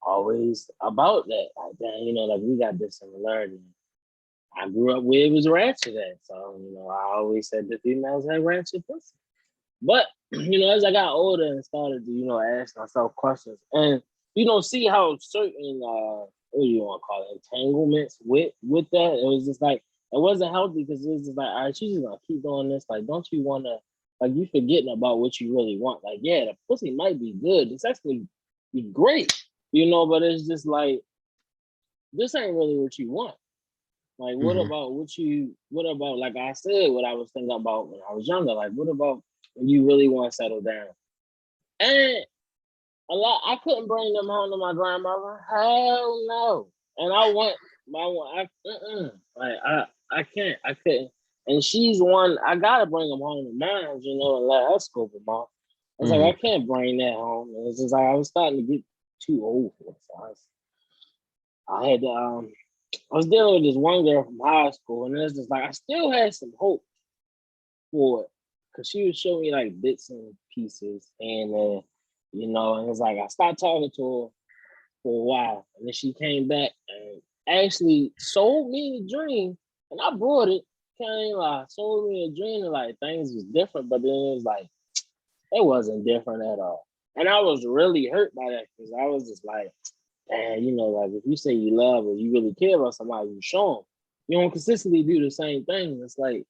always about that. Like that, like we got this similarity. I grew up where it was ratchet at, so I always said the females had ratchet pussy. But as I got older and started to ask myself questions, and see how certain what do you want to call it, entanglements with that, it was just like it wasn't healthy because it was just like, all right, she's just gonna keep doing this. Like, don't you want to? Like, you forgetting about what you really want. Like, yeah, the pussy might be good. It's actually be great, but it's just like, this ain't really what you want. Like, what about, like I said, what I was thinking about when I was younger? Like, what about when you really want to settle down? And I couldn't bring them home to my grandmother. Hell no. And I couldn't. And she's one, I gotta bring them home to mine, you know, and let her scope them off. I was like, I can't bring that home. And it's just like I was starting to get too old for it. So I had to, I was dealing with this one girl from high school, and it's just like I still had some hope for it. Cause she would show me like bits and pieces, and you know, and it's like I stopped talking to her for a while, and then she came back and actually sold me the dream, and I brought it. Can't lie, sold me a dream, and like things was different, but then it was like it wasn't different at all, and I was really hurt by that because I was just like, man, you know, like if you say you love or you really care about somebody, you show them. You don't consistently do the same thing. It's like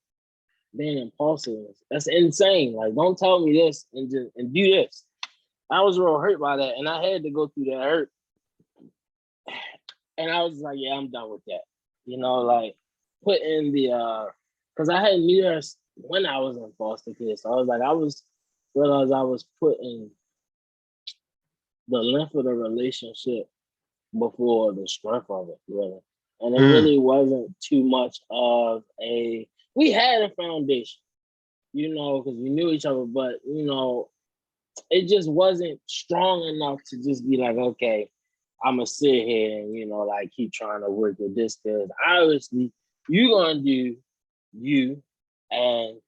being impulsive. That's insane. Like, don't tell me this and do this. I was real hurt by that, and I had to go through that hurt. And I was like, yeah, I'm done with that. You know, like putting the because I had New Year's when I was in foster care. So I was like, realized I was putting the length of the relationship before the strength of it, really. And it really wasn't too much of we had a foundation, you know, because we knew each other, but you know, it just wasn't strong enough to just be like, okay, I'm gonna sit here and, you know, like keep trying to work with this because obviously you're gonna do you, and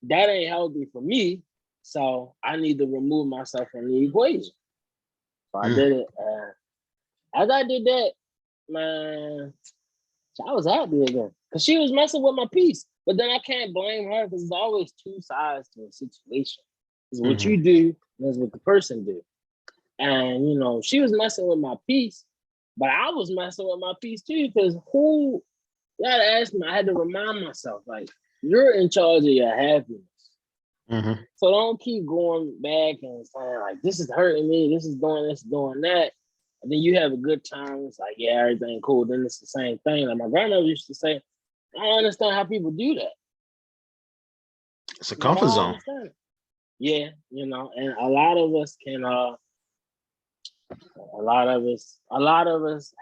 that ain't healthy for me. So I need to remove myself from the equation. So I did it. As I did that, man, I was happy again because she was messing with my peace. But then I can't blame her because there's always two sides to a situation. It's what you do and it's what the person do. And, you know, she was messing with my peace, but I was messing with my peace too because you gotta ask me, I had to remind myself, like, you're in charge of your happiness. So don't keep going back and saying, like, this is hurting me, this, doing that. And then you have a good time. It's like, yeah, everything cool. Then it's the same thing. Like my grandmother used to say, I don't understand how people do that. It's a comfort zone. Yeah, you know, and a lot of us can a lot of us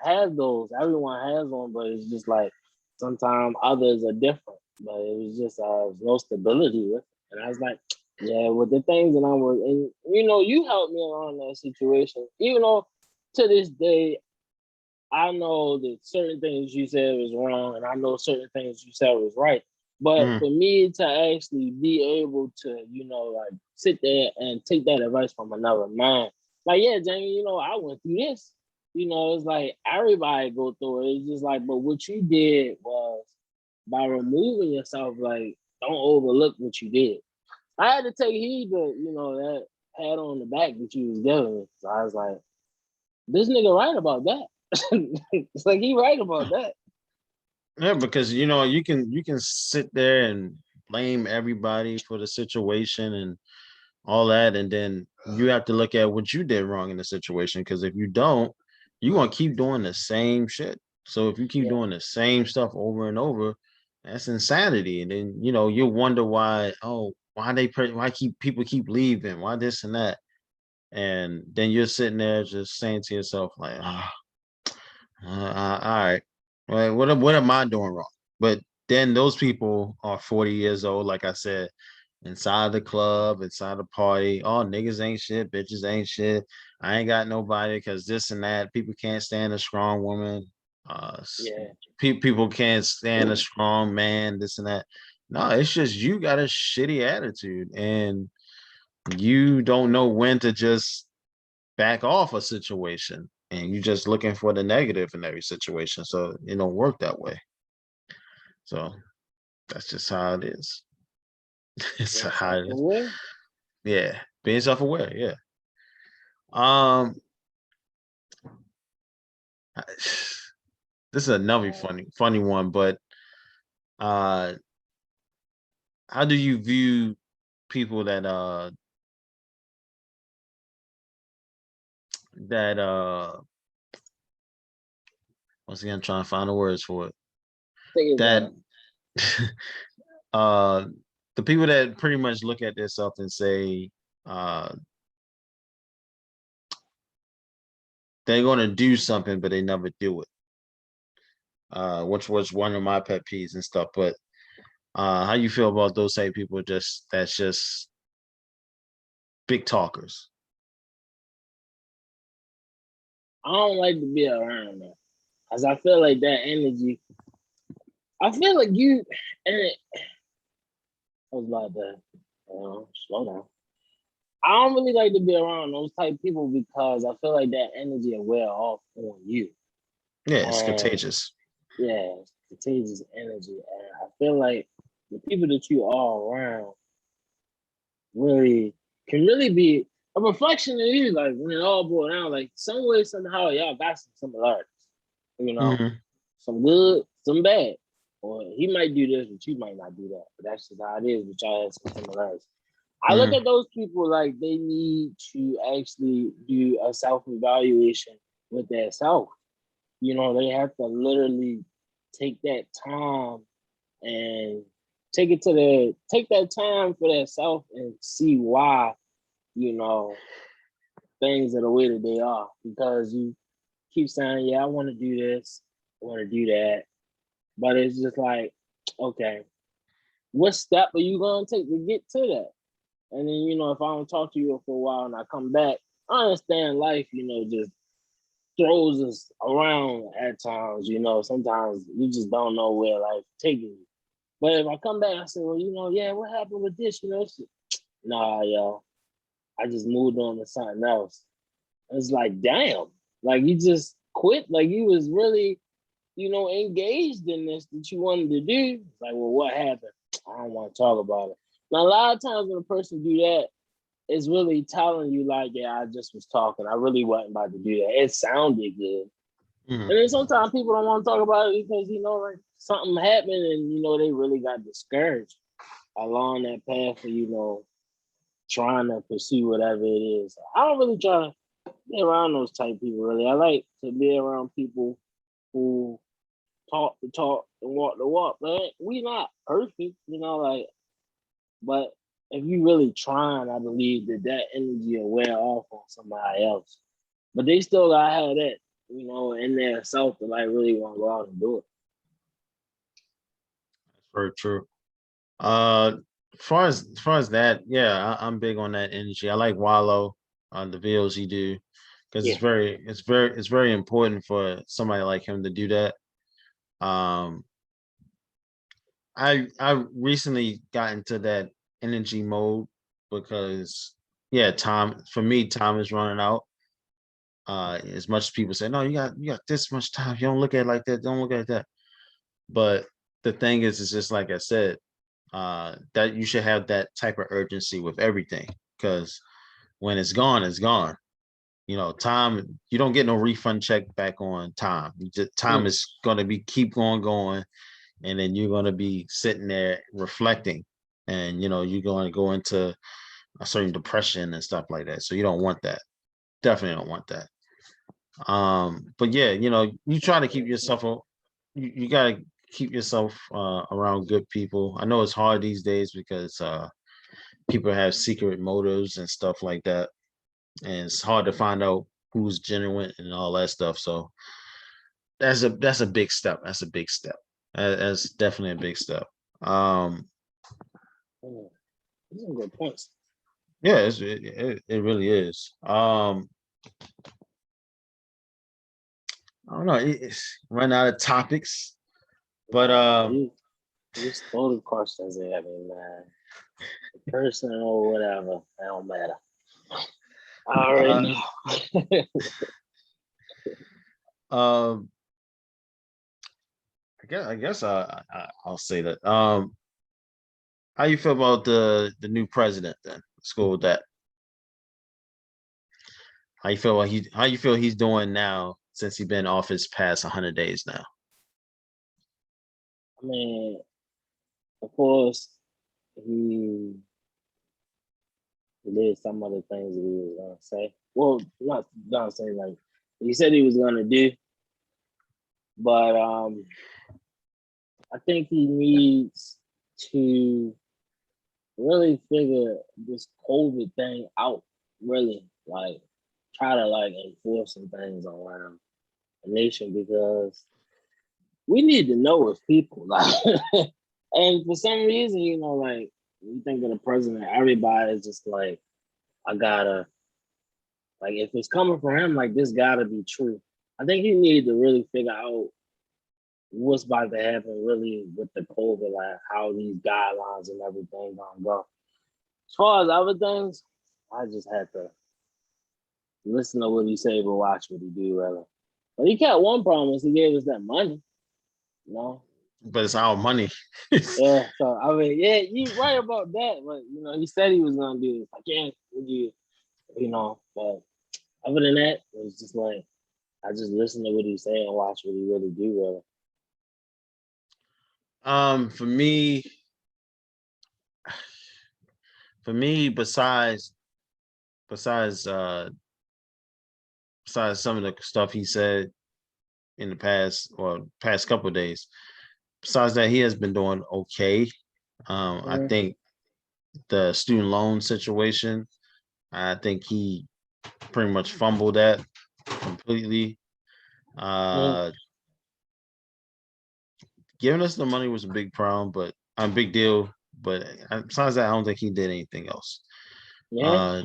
have those. Everyone has one, but it's just like sometimes others are different. But it was just no stability with it. And I was like, yeah, with the things that I'm with, and you know, you helped me around that situation, even though to this day, I know that certain things you said was wrong, and I know certain things you said was right. But for me to actually be able to, you know, like sit there and take that advice from another man, like, yeah, Jamie, you know, I went through this. You know, it's like everybody go through it. It's just like, but what you did was by removing yourself, like, don't overlook what you did. I had to take heed to, you know, that pat on the back that you was giving me. So I was like, this nigga right about that. It's like he right about that. Yeah, because you know you can sit there and blame everybody for the situation and all that, and then you have to look at what you did wrong in the situation. Because if you don't, you're gonna keep doing the same shit. So if you keep doing the same stuff over and over, that's insanity. And then you know you'll wonder why. Oh, why people keep leaving? Why this and that? And then you're sitting there just saying to yourself like, all right. Well, what am I doing wrong? But then those people are 40 years old, like I said, inside the club, inside the party. Oh, niggas ain't shit, bitches ain't shit. I ain't got nobody because this and that. People can't stand a strong woman. People can't stand a strong man, this and that. No, it's just you got a shitty attitude and you don't know when to just back off a situation and you're just looking for the negative in every situation. So it don't work that way. So that's just how it is. It's how it is. Yeah. Being self-aware. Yeah. This is another funny one, but how do you view people that once again I'm trying to find the words for it. That the people that pretty much look at themselves and say they're going to do something, but they never do it. Which was one of my pet peeves and stuff. But How you feel about those type of people? That's just big talkers. I don't like to be around them, cause I feel like that energy. I feel like you and it, I was about to slow down. I don't really like to be around those type of people because I feel like that energy will wear off on you. Yeah, it's And contagious. yeah, it's contagious energy. And I feel like the people that you are around really can really be a reflection of you. Like when it all boils down, like some way, somehow, y'all got some similarities. You know, Mm-hmm. some good, some bad. Or he might do this, but you might not do that. But that's just how it is. But y'all have some similarities. I look Mm-hmm. at those people like they need to actually do a self-evaluation with their self. You know, they have to literally take that time and take that time for their self and see why, you know, things are the way that they are. Because you keep saying, yeah, I want to do this, I want to do that. But it's just like, okay, what step are you gonna take to get to that? And then, you know, if I don't talk to you for a while and I come back, I understand life, you know, just throws us around at times, you know. Sometimes you just don't know where life taking you. But if I come back, I say, well, you know, yeah, what happened with this? You know, nah, yo, I just moved on to something else. It's like, damn, like you just quit. Like you was really, you know, engaged in this that you wanted to do. It's like, well, what happened? I don't want to talk about it. Now, a lot of times when a person do that, it's really telling you like, yeah, I just was talking. I really wasn't about to do that. It sounded good. Mm-hmm. And then sometimes people don't want to talk about it because, you know, like something happened and, you know, they really got discouraged along that path of, you know, trying to pursue whatever it is. I don't really try to be around those type of people, really. I like to be around people who talk the talk and walk the walk. But we not perfect, you know, like, but if you really trying, I believe that that energy will wear off on somebody else. But they still gotta have that, you know, in their self to like really want to go out and do it. That's very true. Uh, as far as that, yeah, I'm big on that energy. I like Wallow on the videos he do because Yeah, it's very important for somebody like him to do that. Um, I recently got into that energy mode because yeah, time is running out. As much as people say, no, you got this much time. You don't look at it like that. Don't look at it that. But the thing is, it's just like I said, that you should have that type of urgency with everything because when it's gone, it's gone. You know, time you don't get no refund check back on time. Time mm, is gonna be keep going, and then you're gonna be sitting there reflecting, and you know you're gonna go into a certain depression and stuff like that. So you don't want that. Definitely don't want that. But yeah, you know, you try to keep yourself. You gotta keep yourself around good people. I know it's hard these days because people have secret motives and stuff like that, and it's hard to find out who's genuine and all that stuff. So that's a big step. That's a big step. That's definitely a big step. Um, mm. These are good points. yeah, it really is. I don't know. It's run out of topics, but Nah, you just throw the questions at me, man. Person or whatever, it don't matter. I already uh, know. um, I guess I'll say that. How you feel about the new president then? Let's go with that. How you feel he's doing now since he's been in office past 100 days now? I mean, of course, he did some other things that he was gonna say. Well, not gonna say like he said he was gonna do, but I think he needs to really figure this COVID thing out. Really, like try to like enforce some things around the nation because we need to know as people, like And for some reason, you know, like you think of the president, everybody is just like, I gotta, like, if it's coming from him, like this gotta be true. I think he needed to really figure out what's about to happen really with the COVID, like how these guidelines and everything gonna go. As far as other things, I just had to listen to what he say, but watch what he do, rather. But he kept one promise. He gave us that money, you know. But it's our money. Yeah. So I mean, yeah, you right about that. But you know, he said he was gonna do this. I can't, you know. But other than that, it was just like I just listen to what he's saying and watch what he really do, Um, for me, besides besides uh besides some of the stuff he said in the past couple of days, besides that, he has been doing okay. I think the student loan situation, I think he pretty much fumbled that completely. Uh, Giving us the money was a big problem, but a big deal. But besides that, I don't think he did anything else. Yeah,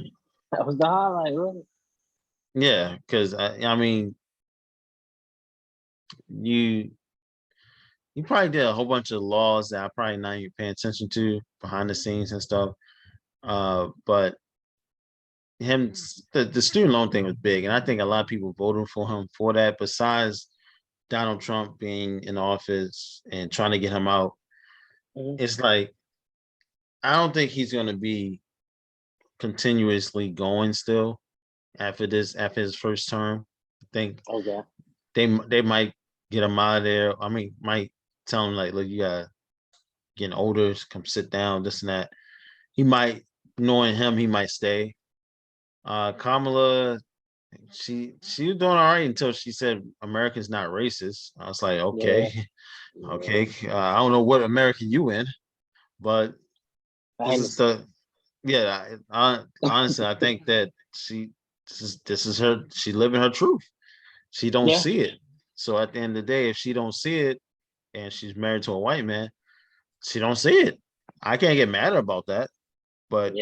that was the highlight, really. Yeah, because I mean, you probably did a whole bunch of laws that I probably not even paying attention to behind the scenes and stuff. But the student loan thing was big, and I think a lot of people voted for him for that. Besides Donald Trump being in office and trying to get him out, it's like I don't think he's going to be continuously going still after his first term. I think they might get him out of there. I mean, might tell him like, look, you got getting older, come sit down, this and that. He might, knowing him, he might stay. Kamala, she was doing all right until she said America's not racist. I was like, okay, okay. I don't know what America you in, but this is the yeah. Honestly, I think that this is her. She living her truth. She don't see it. So at the end of the day, if she don't see it, and she's married to a white man, she don't see it. I can't get mad about that. But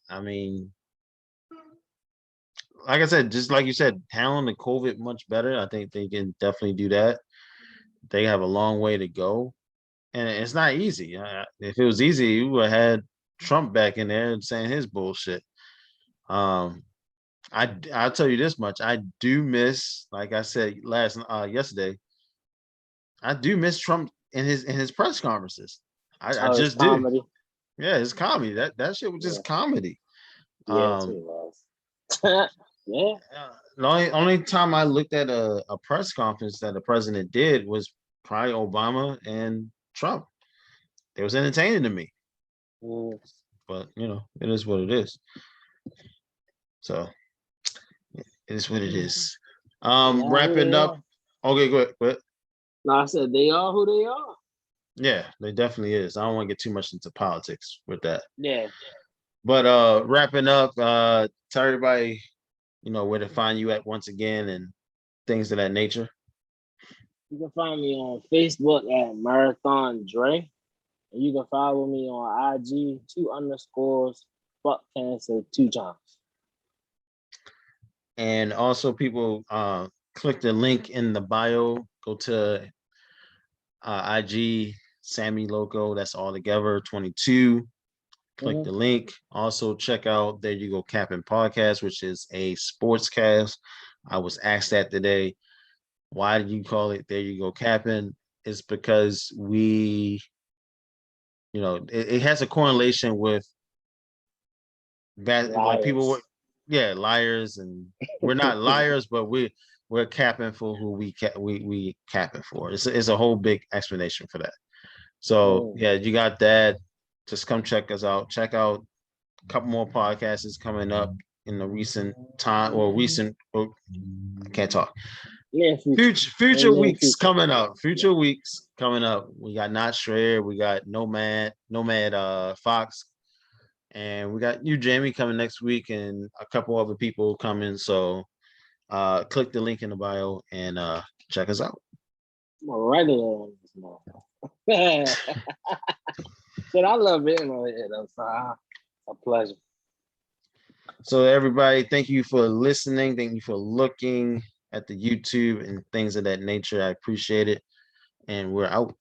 I mean, like I said, just like you said, handling the COVID much better. I think they can definitely do that. They have a long way to go, and it's not easy. If it was easy, you would have had Trump back in there and saying his bullshit. I'll tell you this much: I do miss, like I said yesterday, I do miss Trump in his press conferences. I just do. Comedy. Yeah, his comedy. That shit was just comedy. Yeah, it was. Yeah. The only time I looked at a press conference that the president did was probably Obama and Trump. It was entertaining to me. But you know, it is what it is. So it is what it is. Wrapping up. Okay, go ahead. No, I said they are who they are. Yeah, they definitely is. I don't want to get too much into politics with that. Yeah. But wrapping up, tell everybody, you know, where to find you at once again and things of that nature. You can find me on Facebook at Marathon Dre. And you can follow me on IG 2_ fuck cancer 2 times. And also people click the link in the bio, go to IG Sammy Loco, that's all together 22. Click the link. Also check out There You Go Capping Podcast, which is a sports cast. I was asked that today. Why did you call it There You Go Capping? It's because we, you know, it has a correlation with that, like people were, liars, and we're not liars, but we're capping for who we capping for. It's a whole big explanation for that. So yeah, you got that. Just come check us out. Check out a couple more podcasts coming up in the recent time or recent. I can't talk. Yeah, future weeks coming up. Future weeks coming up. We got Not Shred. We got Nomad Fox. And we got you, Jamie, coming next week, and a couple other people coming. So click the link in the bio and check us out. I'm a regular on this But I love being on here though, so a pleasure. So everybody, thank you for listening. Thank you for looking at the YouTube and things of that nature. I appreciate it. And we're out.